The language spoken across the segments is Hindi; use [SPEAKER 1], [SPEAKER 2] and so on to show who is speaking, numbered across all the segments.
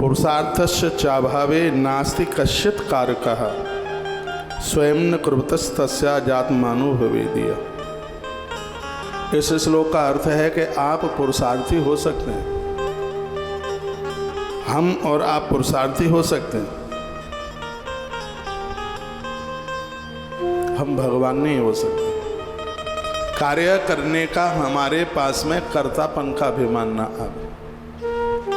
[SPEAKER 1] पुरुषार्थस्य चाभावे नास्ति कश्चित् कारकः स्वयं न कुर्वतस्तस्या जातमानो भवेदिय। इस श्लोक का अर्थ है कि आप पुरुषार्थी हो सकते हैं, हम और आप पुरुषार्थी हो सकते हैं, हम भगवान नहीं हो सकते। कार्य करने का हमारे पास में कर्तापन का अभिमान ना आवे।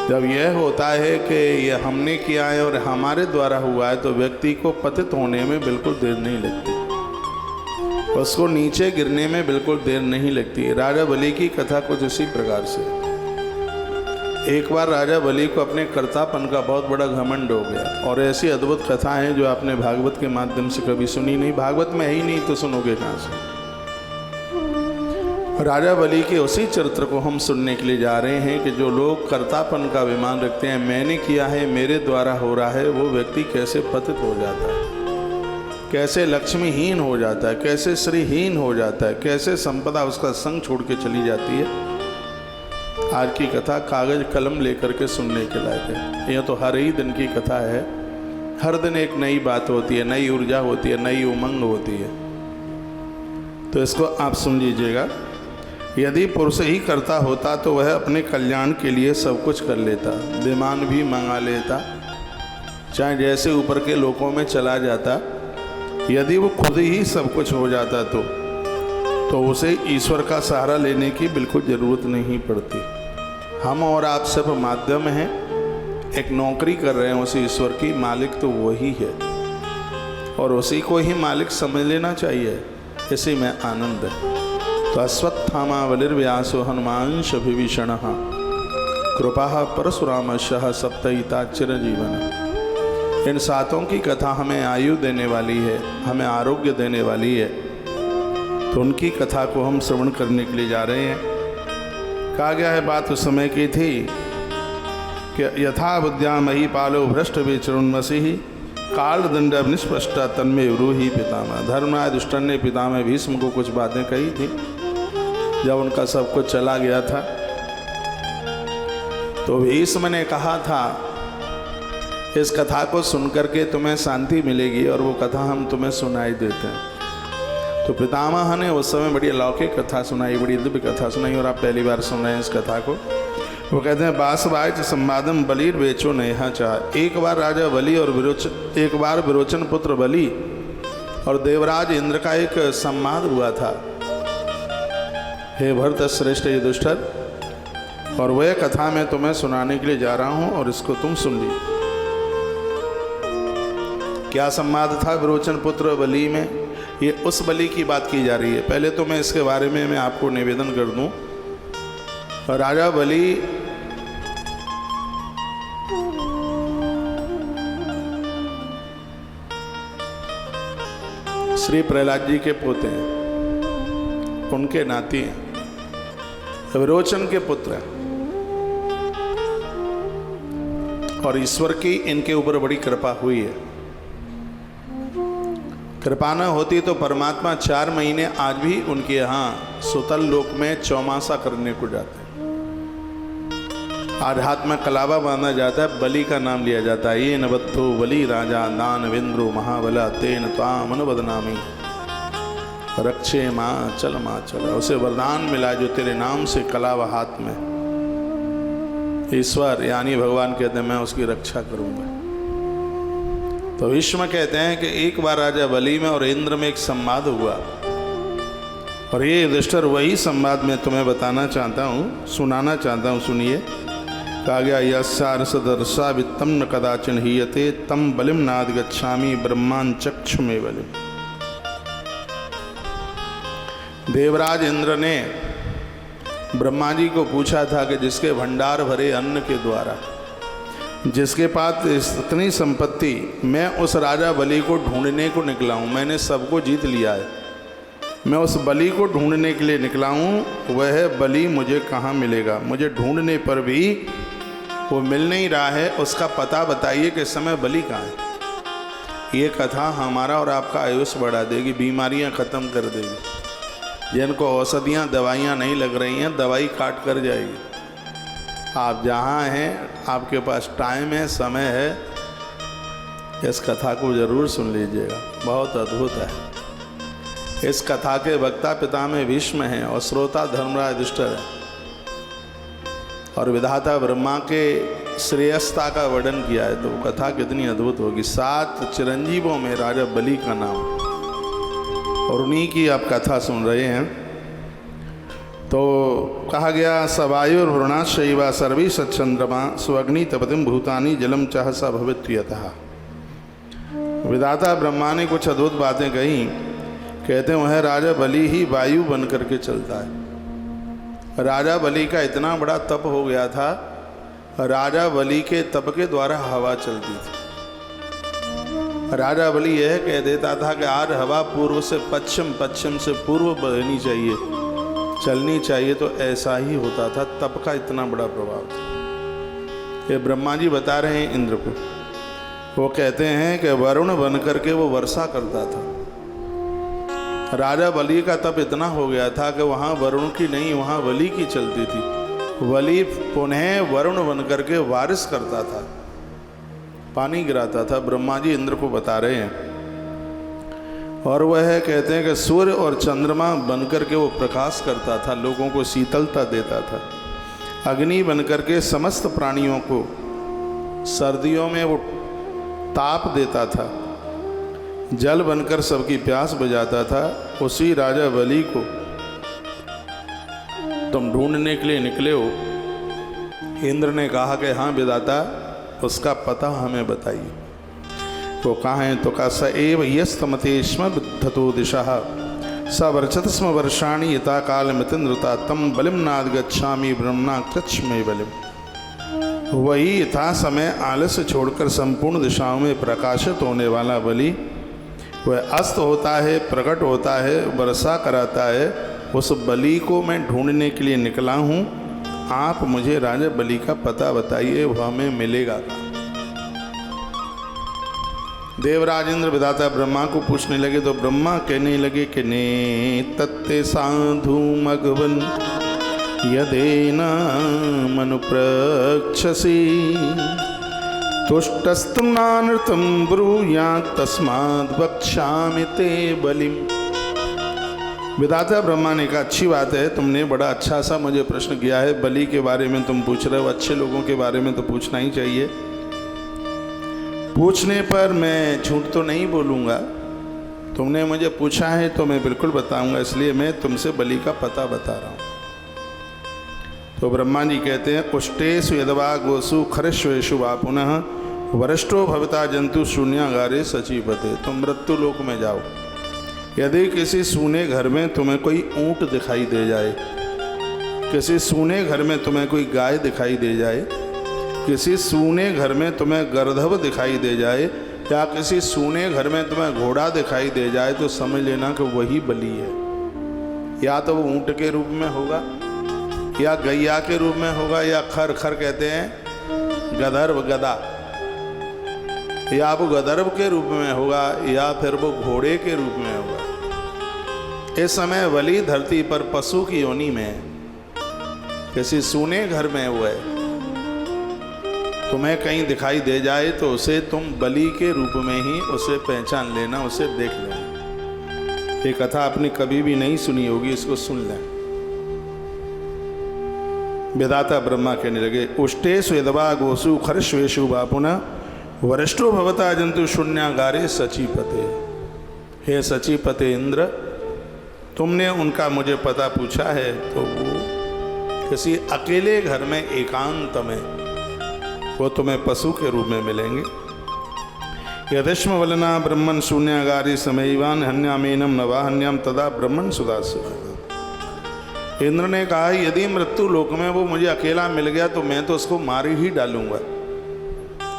[SPEAKER 1] जब यह होता है कि यह हमने किया है और हमारे द्वारा हुआ है तो व्यक्ति को पतित होने में बिल्कुल देर नहीं लगती, उसको नीचे गिरने में बिल्कुल देर नहीं लगती। राजा बलि की कथा कुछ इसी प्रकार से। एक बार राजा बलि को अपने कर्तापन का बहुत बड़ा घमंड हो गया, और ऐसी अद्भुत कथा है जो आपने भागवत के माध्यम से कभी सुनी नहीं, भागवत में है ही नहीं तो सुनोगे कहाँ से। राजा बलि के उसी चरित्र को हम सुनने के लिए जा रहे हैं कि जो लोग कर्तापन का अभिमान रखते हैं, मैंने किया है, मेरे द्वारा हो रहा है, वो व्यक्ति कैसे पतित हो जाता है, कैसे लक्ष्मीहीन हो जाता है, कैसे श्रीहीन हो जाता है, कैसे संपदा उसका संग छोड़ के चली जाती है। आज की कथा कागज कलम लेकर के सुनने के लायक है। यह तो हर ही दिन की कथा है, हर दिन एक नई बात होती है, नई ऊर्जा होती है, नई उमंग होती है। तो इसको आप सुन लीजिएगा। यदि पुरुष ही करता होता तो वह अपने कल्याण के लिए सब कुछ कर लेता, विमान भी मंगा लेता, चाहे जैसे ऊपर के लोकों में चला जाता। यदि वो खुद ही सब कुछ हो जाता तो उसे ईश्वर का सहारा लेने की बिल्कुल ज़रूरत नहीं पड़ती। हम और आप सब माध्यम हैं, एक नौकरी कर रहे हैं उस ईश्वर की, मालिक तो वही है और उसी को ही मालिक समझ लेना चाहिए। इसी में आनंद है। तो अश्वत्थामा बलिर्व्यासो हनुमांश विभीषण कृपा परशुरामशः सप्तहिता चिरजीवन। इन सातों की कथा हमें आयु देने वाली है, हमें आरोग्य देने वाली है। तो उनकी कथा को हम श्रवण करने के लिए जा रहे हैं। कहा गया है, बात उस समय की थी कि यथा बुद्ध्या महीपालो भ्रष्ट विचरुन्मसी कालदंड निष्पष्ट तन्मे ब्रूहि पितामह। धर्मराज दुष्टन ने पितामह भीष्म को कुछ बातें कही थी जब उनका सब कुछ चला गया था। तो भीष्म ने कहा था, इस कथा को सुनकर के तुम्हें शांति मिलेगी, और वो कथा हम तुम्हें सुनाई देते हैं। तो पितामह ने उस समय बड़ी अलौकिक कथा सुनाई, बड़ी दिव्य कथा सुनाई, और आप पहली बार सुन रहे हैं इस कथा को। वो कहते हैं, बासवाच संवादम बलिर बेचो नेहा चाह। एक बार राजा बलि और एक बार विरोचन पुत्र बलि और देवराज इंद्र का एक संवाद हुआ था। हे भरत श्रेष्ठ युधिष्ठिर, और वह कथा मैं तुम्हें सुनाने के लिए जा रहा हूं, और इसको तुम सुन ली। क्या संवाद था विरोचन पुत्र बलि में? ये उस बलि की बात की जा रही है। पहले तो मैं इसके बारे में मैं आपको निवेदन कर दूं। राजा बलि श्री प्रहलाद जी के पोते हैं, उनके नाती हैं, विरोचन के पुत्र हैं, और ईश्वर की इनके ऊपर बड़ी कृपा हुई है। कृपा न होती तो परमात्मा 4 महीने आज भी उनके यहाँ सुतल लोक में चौमासा करने को जाते हैं। आज हाथ में कलावा बांधा जाता है, बलि का नाम लिया जाता है। ये नबत्थो बलि राजा दान विंद्रो महाबला तेन त्वामन बदनामी रक्षे माँ चल माँ चल। उसे वरदान मिला जो तेरे नाम से कलावा हाथ में। ईश्वर यानी भगवान कहते हैं, मैं उसकी रक्षा करूँगा। तो विष्णु कहते हैं कि एक बार राजा बलि में और इंद्र में एक संवाद हुआ, और ये युधिष्ठिर वही संवाद मैं तुम्हें बताना चाहता हूँ, सुनाना चाहता हूँ। सुनिए। कहा गया, यस्यारसदर्शा वित्तम न कदाचिन हीयते तम बलिम नाद गच्छामि ब्रह्मां चक्षु में बलिम। देवराज इंद्र ने ब्रह्मा जी को पूछा था कि जिसके भंडार भरे अन्न के द्वारा, जिसके पास इतनी संपत्ति, मैं उस राजा बलि को ढूंढने को निकला हूँ। मैंने सबको जीत लिया है, मैं उस बलि को ढूंढने के लिए निकला हूँ। वह बलि मुझे कहाँ मिलेगा? मुझे ढूंढने पर भी वो मिल नहीं रहा है। उसका पता बताइए कि इस समय बलि कहाँ है। ये कथा हमारा और आपका आयुष्य बढ़ा देगी, बीमारियाँ ख़त्म कर देगी। जिनको औषधियाँ दवाइयाँ नहीं लग रही हैं, दवाई काट कर जाएगी। आप जहाँ हैं, आपके पास टाइम है, समय है, इस कथा को जरूर सुन लीजिएगा, बहुत अद्भुत है। इस कथा के वक्ता पिता में भीष्म हैं और श्रोता धर्मराज युधिष्ठिर है। और विधाता ब्रह्मा के श्रेयस्ता का वर्णन किया है, तो वो कथा कितनी अद्भुत होगी। 7 चिरंजीवों में राजा बलि का नाम, और उन्हीं की आप कथा सुन रहे हैं। तो कहा गया सवायुर्वृणा शैवा सर्वी सच्चंद्रमा स्वग्नि तपतिम भूतानि जलम चाह सा भवित्वयतः। विधाता ब्रह्मा ने कुछ अद्भुत बातें कही। कहते हैं वह राजा बलि ही वायु बन करके चलता है। राजा बलि का इतना बड़ा तप हो गया था, राजा बलि के तप के द्वारा हवा चलती थी। राजा बलि यह कह देता था कि आज हवा पूर्व से पश्चिम, पश्चिम से पूर्व बहनी चाहिए, चलनी चाहिए, तो ऐसा ही होता था। तप का इतना बड़ा प्रभाव था। ये ब्रह्मा जी बता रहे हैं इंद्र को। वो कहते हैं कि वरुण बन करके वो वर्षा करता था। राजा बलि का तप इतना हो गया था कि वहाँ वरुण की नहीं, वहाँ बलि की चलती थी। बलि पुनः वरुण बन करके बारिश करता था, पानी गिराता था। ब्रह्मा जी इंद्र को बता रहे हैं। और वह कहते हैं कि सूर्य और चंद्रमा बन करके वो प्रकाश करता था, लोगों को शीतलता देता था। अग्नि बन करके समस्त प्राणियों को सर्दियों में वो ताप देता था। जल बनकर सबकी प्यास बुझाता था। उसी राजा बलि को तुम ढूंढने के लिए निकले हो। इंद्र ने कहा कि हाँ विधाता, उसका पता हमें बताइए। तो कहाँ है? तो कहा स एव यस्तमते स्म विद्धतो दिशः स वर्चत स्म वर्षाणि यथा काल मितिन्द्रता तम बलिम नाद गच्छामि ब्रह्मणा कृच्छ में बलिम। वही यथा समय आलस्य छोड़कर संपूर्ण दिशाओं में प्रकाशित होने वाला बलि, वह अस्त होता है, प्रकट होता है, वर्षा कराता है। उस बलि को मैं ढूंढने के लिए निकला हूँ। आप मुझे राजा बलि का पता बताइए, वह हमें मिलेगा। देवराज इंद्र विधाता ब्रह्मा को पूछने लगे। तो ब्रह्मा कहने लगे कि ने तत्ते साधु मगवन यदेन मनुप्रक्षसी तुष्टस्तुनानृतं ब्रूयात् तस्माद् वक्ष्यामि ते बलिम। विधाता ब्रह्मा ने कहा अच्छी बात है, तुमने बड़ा अच्छा सा मुझे प्रश्न किया है। बलि के बारे में तुम पूछ रहे हो, अच्छे लोगों के बारे में तो पूछना ही चाहिए। पूछने पर मैं झूठ तो नहीं बोलूँगा। तुमने मुझे पूछा है तो मैं बिल्कुल बताऊँगा, इसलिए मैं तुमसे बलि का पता बता रहा हूँ। तो ब्रह्मा जी कहते हैं उष्टेषु यदवा गोसु खरश्वेषु वा पुनः वरिष्ठो भवता जंतु शून्यागारे सचीपते। तुम मृत्यु लोक में जाओ। यदि किसी सूने घर में तुम्हें कोई ऊंट दिखाई दे जाए, किसी सूने घर में तुम्हें कोई गाय दिखाई दे जाए, किसी सूने घर में तुम्हें गर्दभ दिखाई दे जाए, या किसी सूने घर में तुम्हें घोड़ा दिखाई दे जाए, तो समझ लेना कि वही बलि है। या तो वो ऊंट के रूप में होगा, या गैया के रूप में होगा, या खर खर कहते हैं गदर्भ गदा, या वो गदर्भ के रूप में होगा, या फिर वो घोड़े के रूप में होगा। इस समय बलि धरती पर पशु की योनि में है, किसी सूने घर में हुआ है। तुम्हें कहीं दिखाई दे जाए तो उसे तुम बलि के रूप में ही उसे पहचान लेना, उसे देख लेना। ये कथा आपने कभी भी नहीं सुनी होगी, इसको सुन लें। विधाता ब्रह्मा कहने लगे उष्टेषु यदवा गोसु खरश्वेषु वा पुनः वरिष्ठो भवता जंतु शून्यागारे सचीपते। हे सचीपते इंद्र, तुमने उनका मुझे पता पूछा है, तो वो किसी अकेले घर में एकांत में वो तुम्हें पशु के रूप में मिलेंगे। यदिष्म वलना ब्रह्मन शून्यागारी समयवान हन्यामेनम नवाहन्याम तदा ब्रह्मन सुदास्य। इंद्र ने कहा यदि मृत्यु लोक में वो मुझे अकेला मिल गया तो मैं तो उसको मार ही डालूंगा,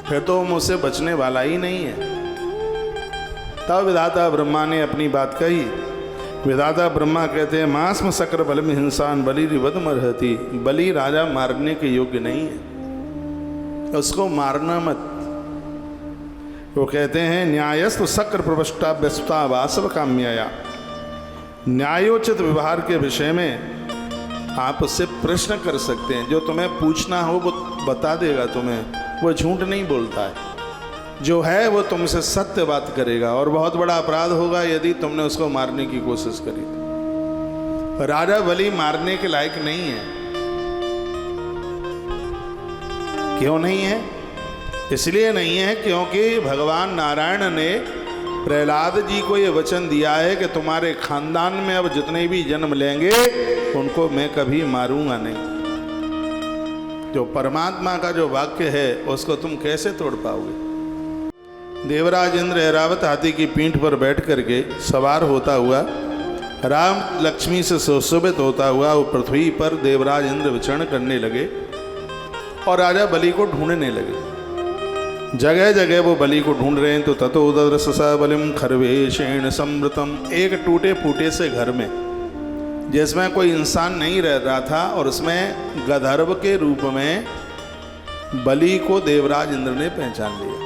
[SPEAKER 1] फिर तो वो मुझसे बचने वाला ही नहीं है। तब विधाता ब्रह्मा ने अपनी बात कही। विधाता ब्रह्मा कहते हैं मास्म शक्र बलम हिंसान बलि रिवद मरहती। बलि राजा मारने के योग्य नहीं है, उसको मारना मत। वो कहते हैं न्यायस्तु शक्र प्रवष्टा व्यस्ता वासव काम्यया। न्यायोचित व्यवहार के विषय में आप उससे प्रश्न कर सकते हैं। जो तुम्हें पूछना हो वो बता देगा तुम्हें, वो झूठ नहीं बोलता है। जो है वो तुमसे सत्य बात करेगा। और बहुत बड़ा अपराध होगा यदि तुमने उसको मारने की कोशिश करी तो। राजा बलि मारने के लायक नहीं है। क्यों नहीं है? इसलिए नहीं है क्योंकि भगवान नारायण ने प्रहलाद जी को ये वचन दिया है कि तुम्हारे खानदान में अब जितने भी जन्म लेंगे उनको मैं कभी मारूंगा नहीं। जो परमात्मा का जो वाक्य है उसको तुम कैसे तोड़ पाओगे? देवराज इंद्र ऐरावत हाथी की पीठ पर बैठ करके सवार होता हुआ, राम लक्ष्मी से सुशोभित होता हुआ वो पृथ्वी पर देवराज इंद्र विचरण करने लगे और राजा बलि को ढूंढने लगे। जगह जगह वो बलि को ढूंढ रहे हैं। तो ततो ददर्श स बलिम खरवेशेण समृतम, एक टूटे फूटे से घर में जिसमें कोई इंसान नहीं रह रहा था और उसमें गंधर्व के रूप में बलि को देवराज इंद्र ने पहचान लिया।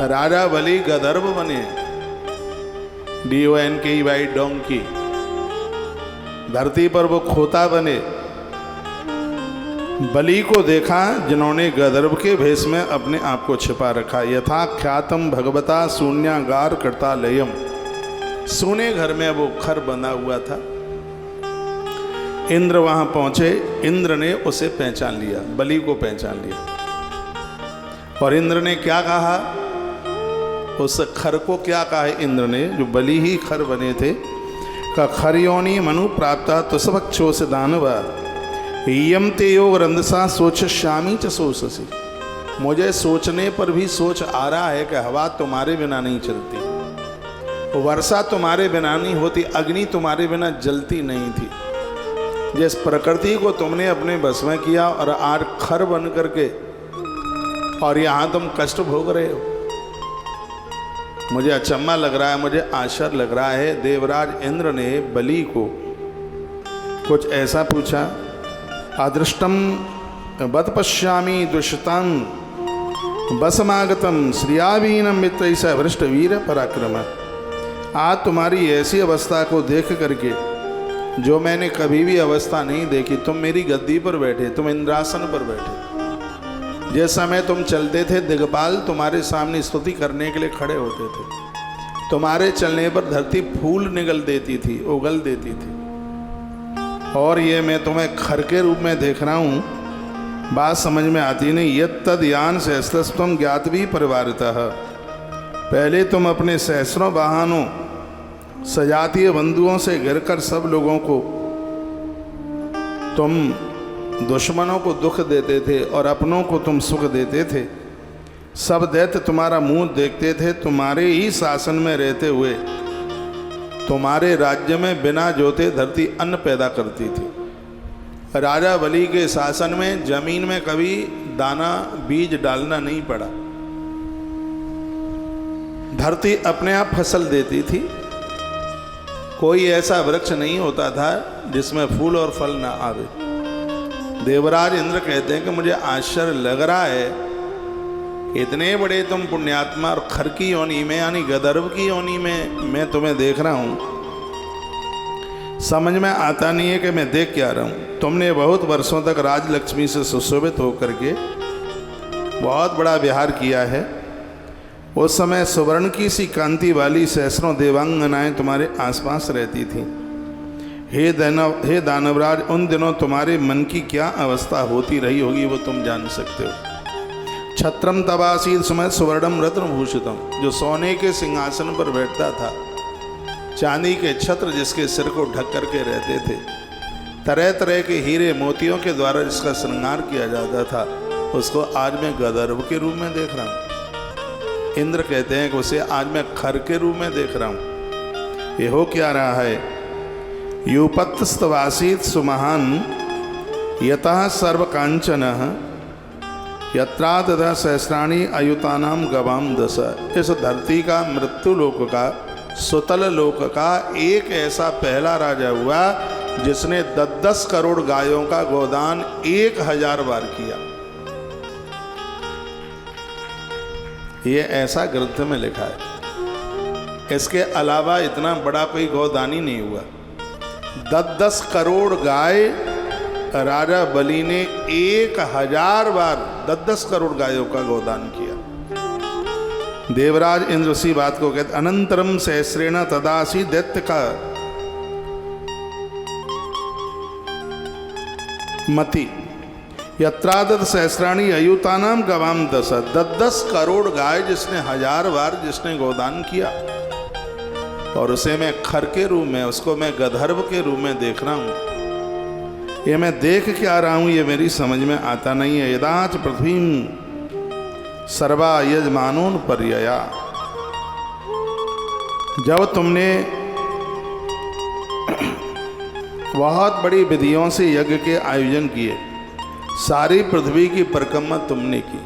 [SPEAKER 1] राजा बलि गंधर्व बने, DONKEY डोंकी। धरती पर वो खोता बने। बलि को देखा जिन्होंने गंधर्व के भेष में अपने आप को छिपा रखा। यथा ख्यातम भगवता शून्यागार करता लयम, सोने घर में वो खर बना हुआ था। इंद्र वहां पहुंचे। इंद्र ने उसे पहचान लिया, बलि को पहचान लिया। और इंद्र ने क्या कहा? उस खर को क्या कहा है इंद्र ने, जो बलि ही खर बने थे? का खरियोनी मनु प्राप्ता तुसभक्षो से दानवा यम ते योग रंदसा सोच श्यामी च सोचसी। मुझे सोचने पर भी सोच आ रहा है कि हवा तुम्हारे बिना नहीं चलती, वर्षा तुम्हारे बिना नहीं होती, अग्नि तुम्हारे बिना जलती नहीं थी। जिस प्रकृति को तुमने अपने बस में किया और आज खर बन करके और यहाँ तुम कष्ट भोग रहे हो। मुझे अचम्मा लग रहा है, मुझे आश्चर्य लग रहा है। देवराज इंद्र ने बलि को कुछ ऐसा पूछा, अदृष्टम बत पश्यामी दुष्टम बसमागतम श्रियावीनम मित्र स वृष्ट वीर पराक्रम। आज तुम्हारी ऐसी अवस्था को देख करके जो मैंने कभी भी अवस्था नहीं देखी। तुम मेरी गद्दी पर बैठे, तुम इंद्रासन पर बैठे। जिस समय तुम चलते थे दिग्पाल तुम्हारे सामने स्तुति करने के लिए खड़े होते थे। तुम्हारे चलने पर धरती फूल निगल देती थी, उगल देती थी। और ये मैं तुम्हें खर के रूप में देख रहा हूँ, बात समझ में आती नहीं। यद तद यान सहस्त्रम ज्ञात भी परिवारतः, पहले तुम अपने सहस्रों वाहनों सजातीय बंधुओं से घिरकर सब लोगों को, तुम दुश्मनों को दुख देते थे और अपनों को तुम सुख देते थे। सब दैत्य तुम्हारा मुंह देखते थे। तुम्हारे ही शासन में रहते हुए तुम्हारे राज्य में बिना जोते धरती अन्न पैदा करती थी। राजा बलि के शासन में जमीन में कभी दाना बीज डालना नहीं पड़ा। धरती अपने आप फसल देती थी। कोई ऐसा वृक्ष नहीं होता था जिसमें फूल और फल ना आवे। देवराज इंद्र कहते हैं कि मुझे आश्चर्य लग रहा है, इतने बड़े तुम पुण्यात्मा और खर की योनि में यानी गंधर्व की योनि में मैं तुम्हें देख रहा हूँ। समझ में आता नहीं है कि मैं देख क्या रहा हूँ। तुमने बहुत वर्षों तक राजलक्ष्मी से सुशोभित होकर के बहुत बड़ा विहार किया है। उस समय सुवर्ण की सी कांति वाली सहस्रों देवांगनाएं तुम्हारे आसपास रहती थीं। हे दानवराज, उन दिनों तुम्हारे मन की क्या अवस्था होती रही होगी वो तुम जान सकते हो। छत्रम तबासीद समय सुवर्णम रत्न भूषितम, जो सोने के सिंहासन पर बैठता था, चांदी के छत्र जिसके सिर को ढक करके रहते थे, तरह तरह के हीरे मोतियों के द्वारा जिसका श्रृंगार किया जाता था, उसको आज मैं गंधर्व के रूप में देख रहा हूँ। इंद्र कहते हैं कि उसे आज मैं खर के रूप में देख रहा हूँ। ये हो क्या रहा है? यूपत्स्तवासीत सुमहान यतः सर्वकांचन यत्रा तथा सहस्राणी अयुतानाम गवाम दस। इस धरती का, मृत्यु लोक का, सुतल लोक का एक ऐसा पहला राजा हुआ जिसने 10 करोड़ गायों का गोदान 1000 बार किया। ये ऐसा ग्रंथ में लिखा है। इसके अलावा इतना बड़ा कोई गोदानी नहीं हुआ। 10-10 करोड़ गाय राजा बलि ने 1000 बार 10-10 करोड़ गायों का गोदान किया। देवराज इंद्र उसी बात को कहते अनंतरम सहस्रेण तदासी दैत्य का मति यत्रादत सहस्राणी अयुतानाम गवाम 10 करोड़ गाय जिसने 1000 बार जिसने गोदान किया, और उसे मैं खर के रूप में, उसको मैं गंधर्व के रूप में देख रहा हूं। ये मैं देख क्या रहा हूं ये मेरी समझ में आता नहीं है। यदाच पृथ्वी सर्वा यजमानों पर्यया, जब तुमने बहुत बड़ी विधियों से यज्ञ के आयोजन किए, सारी पृथ्वी की परिक्रमा तुमने की,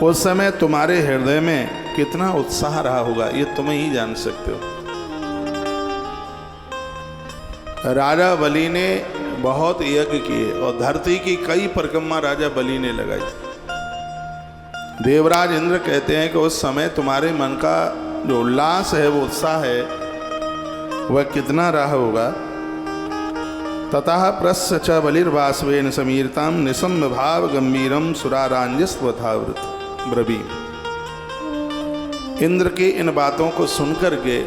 [SPEAKER 1] उस समय तुम्हारे हृदय में कितना उत्साह रहा होगा ये तुम ही जान सकते हो। राजा बलि ने बहुत यज्ञ किए और धरती की कई परिक्रमा राजा बलि ने लगाई। देवराज इंद्र कहते हैं कि उस समय तुम्हारे मन का जो उल्लास है, वो उत्साह है, वह कितना रहा होगा। ततः प्रस्य च बलिर्वासवेन समीरताम निसम्य भाव गंभीरम सुरारांजस्वथावृत ब्रवी। इंद्र की इन बातों को सुनकर के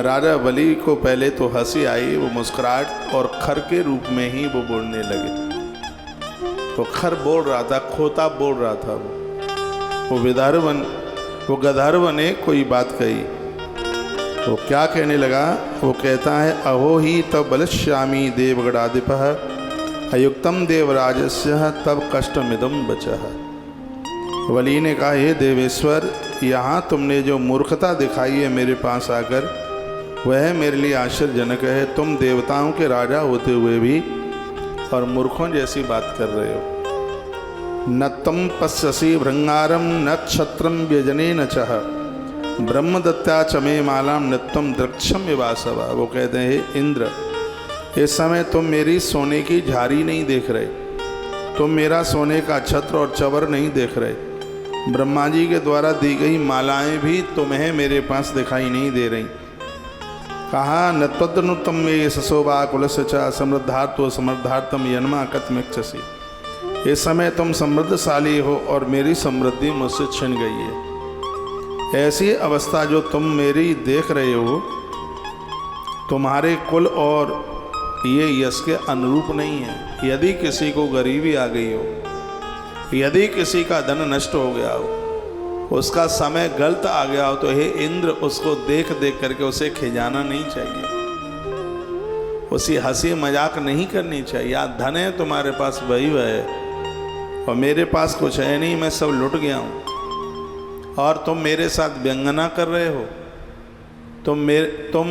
[SPEAKER 1] राजा बलि को पहले तो हंसी आई, वो मुस्कुराहट और खर के रूप में ही वो बोलने लगे। तो खर बोल रहा था, खोता बोल रहा था। वो गंधर्व ने कोई बात कही, वो क्या कहने लगा, वो कहता है अहो ही तब बलिष्यामी देवगणाधिपः अयुक्तम देवराजस्य तब कष्टमिदम बचः। बलि ने कहा हे देवेश्वर, यहाँ तुमने जो मूर्खता दिखाई है मेरे पास आकर, वह मेरे लिए आश्चर्यजनक है। तुम देवताओं के राजा होते हुए भी और मूर्खों जैसी बात कर रहे हो। न तम पश्यसि भृंगारम न क्षत्रम व्यजनेन चह ब्रह्मदत्ता चमे मालाम नित्यम द्रक्षम विवासवा। वो कहते हैं इंद्र, इस समय तुम मेरी सोने की झारी नहीं देख रहे, तुम मेरा सोने का छत्र और चवर नहीं देख रहे। ब्रह्मा जी के द्वारा दी गई मालाएं भी तुम्हें मेरे पास दिखाई नहीं दे रही। कहा न तदनुतम में सशोभा कुलस्य च समृद्धार्थ समृद्धार्थम यन्मा कथमिच्छसि। इस समय तुम समृद्धशाली हो और मेरी समृद्धि मुझसे छिन गई है। ऐसी अवस्था जो तुम मेरी देख रहे हो, तुम्हारे कुल और ये यश के अनुरूप नहीं है। यदि किसी को गरीबी आ गई हो, यदि किसी का धन नष्ट हो गया हो, उसका समय गलत आ गया हो, तो हे इंद्र उसको देख देख करके उसे खिजाना नहीं चाहिए, उसी हंसी मजाक नहीं करनी चाहिए। आज धन है तुम्हारे पास, वही वह है, और मेरे पास कुछ है नहीं, मैं सब लुट गया हूँ, और तुम मेरे साथ व्यंगना कर रहे हो, तुम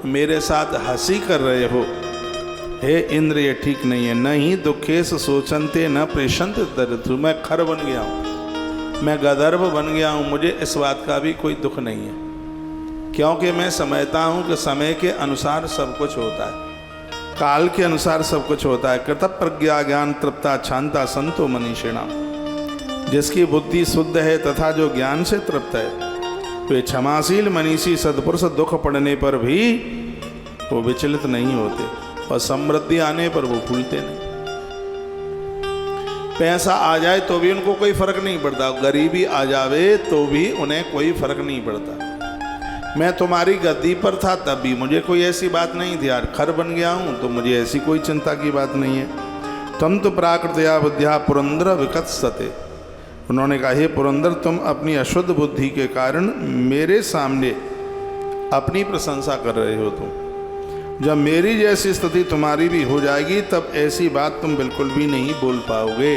[SPEAKER 1] मेरे साथ हंसी कर रहे हो। हे इंद्र, ये ठीक नहीं है। न ही दुखेश सोचनते न प्रेषंत दरिद्र। मैं खर बन गया हूँ, मैं गंधर्व बन गया हूँ, मुझे इस बात का भी कोई दुख नहीं है, क्योंकि मैं समझता हूँ कि समय के अनुसार सब कुछ होता है, काल के अनुसार सब कुछ होता है। कृत प्रज्ञा ज्ञान तृप्ता शांता संतो मनीषिणा। जिसकी बुद्धि शुद्ध है तथा जो ज्ञान से तृप्त है, वे क्षमाशील मनीषी सदपुरुष दुख पड़ने पर भी वो विचलित नहीं होते, और समृद्धि आने पर वो भूलते नहीं। पैसा आ जाए तो भी उनको कोई फर्क नहीं पड़ता, गरीबी आ जावे तो भी उन्हें कोई फर्क नहीं पड़ता। मैं तुम्हारी गद्दी पर था तब भी मुझे कोई ऐसी बात नहीं थी, यार खर बन गया हूँ तो मुझे ऐसी कोई चिंता की बात नहीं है। तुम तो प्राकृतया बुद्धिया पुरंदर विकत्सते। उन्होंने कहा हे पुरंदर, तुम अपनी अशुद्ध बुद्धि के कारण मेरे सामने अपनी प्रशंसा कर रहे हो। तुम जब मेरी जैसी स्थिति तुम्हारी भी हो जाएगी तब ऐसी बात तुम बिल्कुल भी नहीं बोल पाओगे।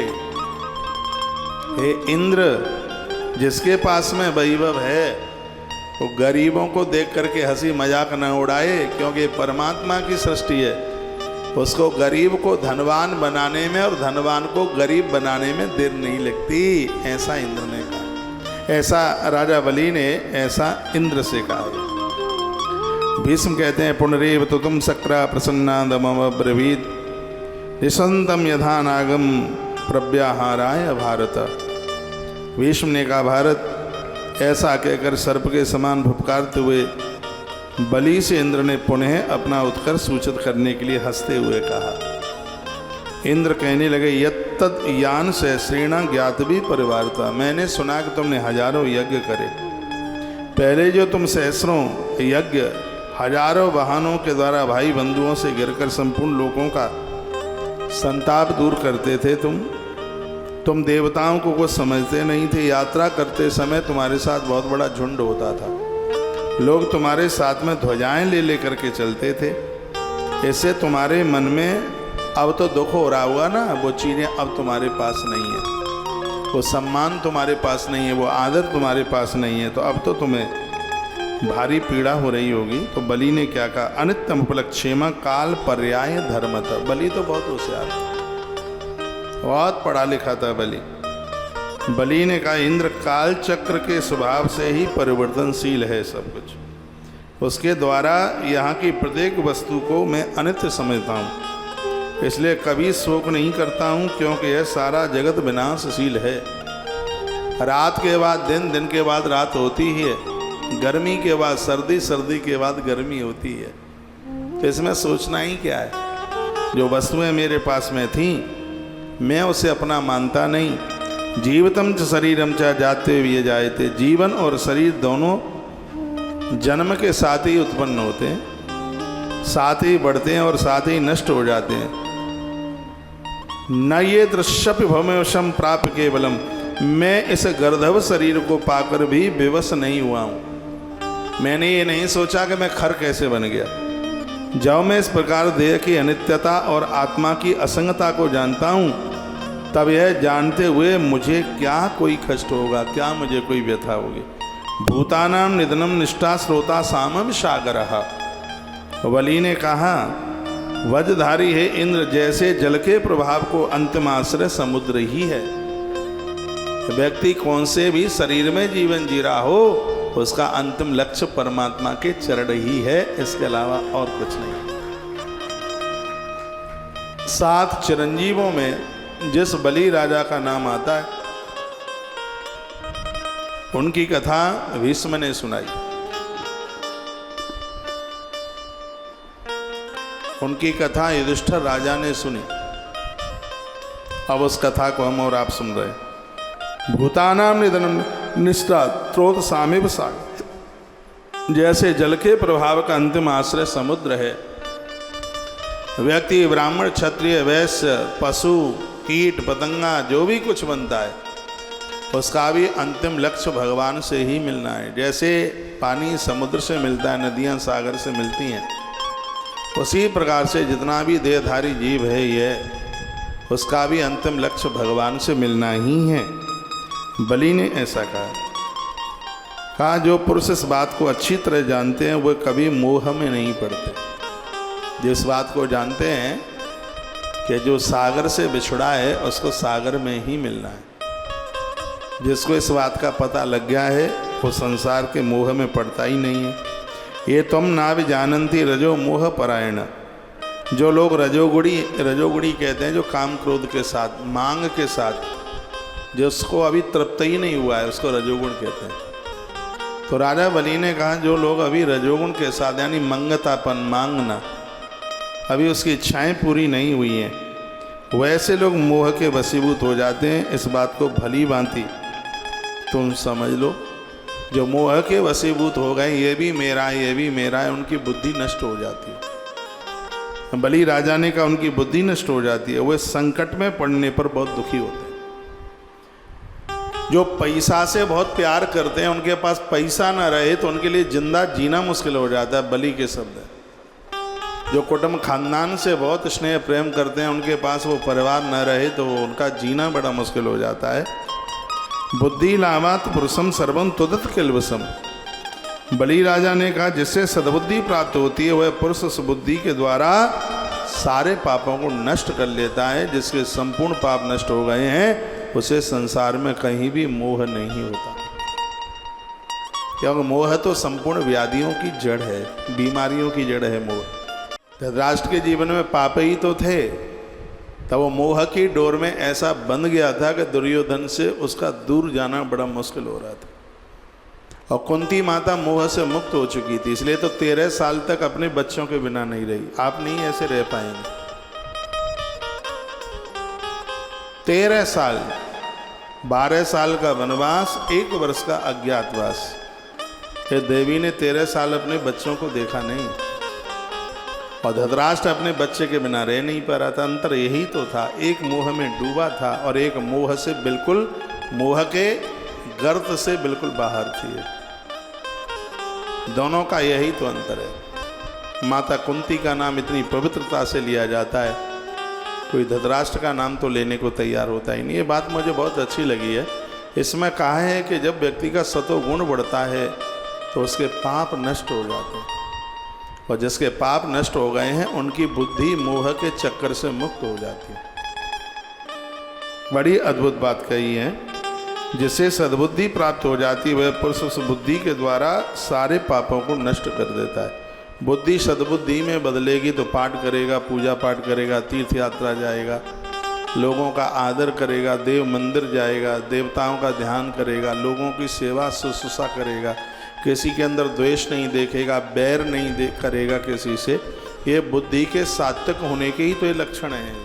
[SPEAKER 1] हे इंद्र, जिसके पास में वैभव है वो गरीबों को देख करके हंसी मजाक न उड़ाए, क्योंकि परमात्मा की सृष्टि है, उसको गरीब को धनवान बनाने में और धनवान को गरीब बनाने में देर नहीं लगती। ऐसा इंद्र ने कहा, ऐसा राजा बलि ने ऐसा इंद्र से कहा। भीष्म कहते हैं पुनरेव तो तुम सक्रा प्रसन्नादमब्रवीत निसंतम यथा नागम प्रव्याहाराय भारत। भीष्म ने कहा भारत, ऐसा कहकर सर्प के समान फुफकारते हुए बलि से इंद्र ने पुनः अपना उत्कर्ष सूचित करने के लिए हंसते हुए कहा। इंद्र कहने लगे, यत्तद यान सहस्रेणा ज्ञात भी परिवारता। मैंने सुना कि तुमने हजारों यज्ञ करे। पहले जो तुम सहस्रों यज्ञ हजारों वाहनों के द्वारा भाई बंधुओं से गिरकर संपूर्ण लोगों का संताप दूर करते थे, तुम देवताओं को कुछ समझते नहीं थे। यात्रा करते समय तुम्हारे साथ बहुत बड़ा झुंड होता था। लोग तुम्हारे साथ में ध्वजाएं ले लेकर के चलते थे। इससे तुम्हारे मन में अब तो दुख हो रहा होगा ना, वो चीज़ें अब तुम्हारे पास नहीं है, वो सम्मान तुम्हारे पास नहीं है, वो आदर तुम्हारे पास नहीं है, तो अब तो तुम्हें भारी पीड़ा हो रही होगी। तो बलि ने क्या कहा, अनित्यम उपलक्षेमा काल पर्याय धर्मत। बलि तो बहुत होशियार था, बहुत पढ़ा लिखा था बलि। बलि ने कहा, इंद्र काल चक्र के स्वभाव से ही परिवर्तनशील है सब कुछ, उसके द्वारा यहाँ की प्रत्येक वस्तु को मैं अनित्य समझता हूँ, इसलिए कभी शोक नहीं करता हूँ, क्योंकि यह सारा जगत विनाशशील है। रात के बाद दिन, दिन के बाद रात होती ही है, गर्मी के बाद सर्दी, सर्दी के बाद गर्मी होती है, तो इसमें सोचना ही क्या है। जो वस्तुएं मेरे पास में थीं मैं उसे अपना मानता नहीं। जीवितम च शरीरम च जाते हुए जायते। जीवन और शरीर दोनों जन्म के साथ ही उत्पन्न होते हैं, साथ ही बढ़ते हैं और साथ ही नष्ट हो जाते हैं। न ये दृश्यपि भवमेवशम प्राप्त केवलम। मैं इस गर्दभ शरीर को पाकर भी विवश नहीं हुआ हूँ। मैंने ये नहीं सोचा कि मैं खर कैसे बन गया। जब मैं इस प्रकार देह की अनित्यता और आत्मा की असंगता को जानता हूँ, तब यह जानते हुए मुझे क्या कोई कष्ट होगा, क्या मुझे कोई व्यथा होगी। भूतानाम निधनम निष्ठा श्रोता सामम सागरहा। बलि ने कहा, वज्रधारी है इंद्र, जैसे जल के प्रभाव को अंतिम आश्रय समुद्र ही है। व्यक्ति कौन से भी शरीर में जीवन जी रहा हो, उसका अंतिम लक्ष्य परमात्मा के चरण ही है, इसके अलावा और कुछ नहीं। 7 चिरंजीवों में जिस बलि राजा का नाम आता है, उनकी कथा भीष्म ने सुनाई। उनकी कथा युधिष्ठिर राजा ने सुनी। अब उस कथा को हम और आप सुन रहे हैं। भूतानाम निधनम निष्ठा स्रोत सामिव सागर। जैसे जल के प्रभाव का अंतिम आश्रय समुद्र है, व्यक्ति ब्राह्मण क्षत्रिय वैश्य पशु कीट पतंगा जो भी कुछ बनता है, उसका भी अंतिम लक्ष्य भगवान से ही मिलना है। जैसे पानी समुद्र से मिलता है, नदियाँ सागर से मिलती हैं, उसी प्रकार से जितना भी देहधारी जीव है ये, उसका भी अंतिम लक्ष्य भगवान से मिलना ही है। बलि ने ऐसा कहा जो पुरुष इस बात को अच्छी तरह जानते हैं, वह कभी मोह में नहीं पड़ते। जिस बात को जानते हैं कि जो सागर से बिछड़ा है उसको सागर में ही मिलना है, जिसको इस बात का पता लग गया है, वो संसार के मोह में पड़ता ही नहीं है। ये तुम ना भी जानती रजो मोह परायण। जो लोग रजोगुणी कहते हैं, जो काम क्रोध के साथ, मांग के साथ, जिसको अभी तृप्त ही नहीं हुआ है, उसको रजोगुण कहते हैं। तो राजा बलि ने कहा, जो लोग अभी रजोगुण के साथ, यानी मंगतापन, मांगना, अभी उसकी इच्छाएं पूरी नहीं हुई हैं, वैसे लोग मोह के वशीभूत हो जाते हैं। इस बात को भली भांति तुम समझ लो। जो मोह के वशीभूत हो गए, ये भी मेरा है, ये भी मेरा है, उनकी बुद्धि नष्ट हो जाती है। बलि राजा ने कहा उनकी बुद्धि नष्ट हो जाती है, वे संकट में पड़ने पर बहुत दुखी होते हैं। जो पैसा से बहुत प्यार करते हैं, उनके पास पैसा ना रहे तो उनके लिए जिंदा जीना मुश्किल हो जाता है। बलि के शब्द है। जो कुटुंब खानदान से बहुत स्नेह प्रेम करते हैं, उनके पास वो परिवार न रहे तो उनका जीना बड़ा मुश्किल हो जाता है। बुद्धि लाभात पुरुषम सर्वम तुदत किलवसम। बलि राजा ने कहा, जिससे सद्बुद्धि प्राप्त होती है, वह पुरुष उस बुद्धि के द्वारा सारे पापों को नष्ट कर लेता है। जिसके संपूर्ण पाप नष्ट हो गए हैं, उसे संसार में कहीं भी मोह नहीं होता, क्योंकि मोह तो संपूर्ण व्याधियों की जड़ है, बीमारियों की जड़ है मोह। धृतराष्ट्र के जीवन में पाप ही तो थे, तब वो मोह की डोर में ऐसा बंध गया था कि दुर्योधन से उसका दूर जाना बड़ा मुश्किल हो रहा था। और कुंती माता मोह से मुक्त हो चुकी थी, इसलिए तो 13 साल तक अपने बच्चों के बिना नहीं रही। आप नहीं ऐसे रह पाएंगे। 13 साल, 12 साल का वनवास, 1 वर्ष का अज्ञातवास। ये देवी ने 13 साल अपने बच्चों को देखा नहीं, और धृतराष्ट्र अपने बच्चे के बिना रह नहीं पा रहा था। अंतर यही तो था, एक मोह में डूबा था और एक मोह से बिल्कुल, मोह के गर्त से बिल्कुल बाहर थी। दोनों का यही तो अंतर है। माता कुंती का नाम इतनी पवित्रता से लिया जाता है, कोई धृतराष्ट्र का नाम तो लेने को तैयार होता ही नहीं। ये बात मुझे बहुत अच्छी लगी है। इसमें कहा है कि जब व्यक्ति का सतोगुण बढ़ता है तो उसके पाप नष्ट हो जाते हैं, और जिसके पाप नष्ट हो गए हैं उनकी बुद्धि मोह के चक्कर से मुक्त हो जाती है। बड़ी अद्भुत बात कही है। जिसे सद्बुद्धि प्राप्त हो जाती है वह पुरुष उस बुद्धि के द्वारा सारे पापों को नष्ट कर देता है। बुद्धि सद्बुद्धि में बदलेगी तो पाठ करेगा, पूजा पाठ करेगा, तीर्थ यात्रा जाएगा, लोगों का आदर करेगा, देव मंदिर जाएगा, देवताओं का ध्यान करेगा, लोगों की सेवा शुश्रूषा करेगा, किसी के अंदर द्वेष नहीं देखेगा, बैर नहीं करेगा किसी से। ये बुद्धि के सात्विक होने के ही तो ये लक्षण हैं।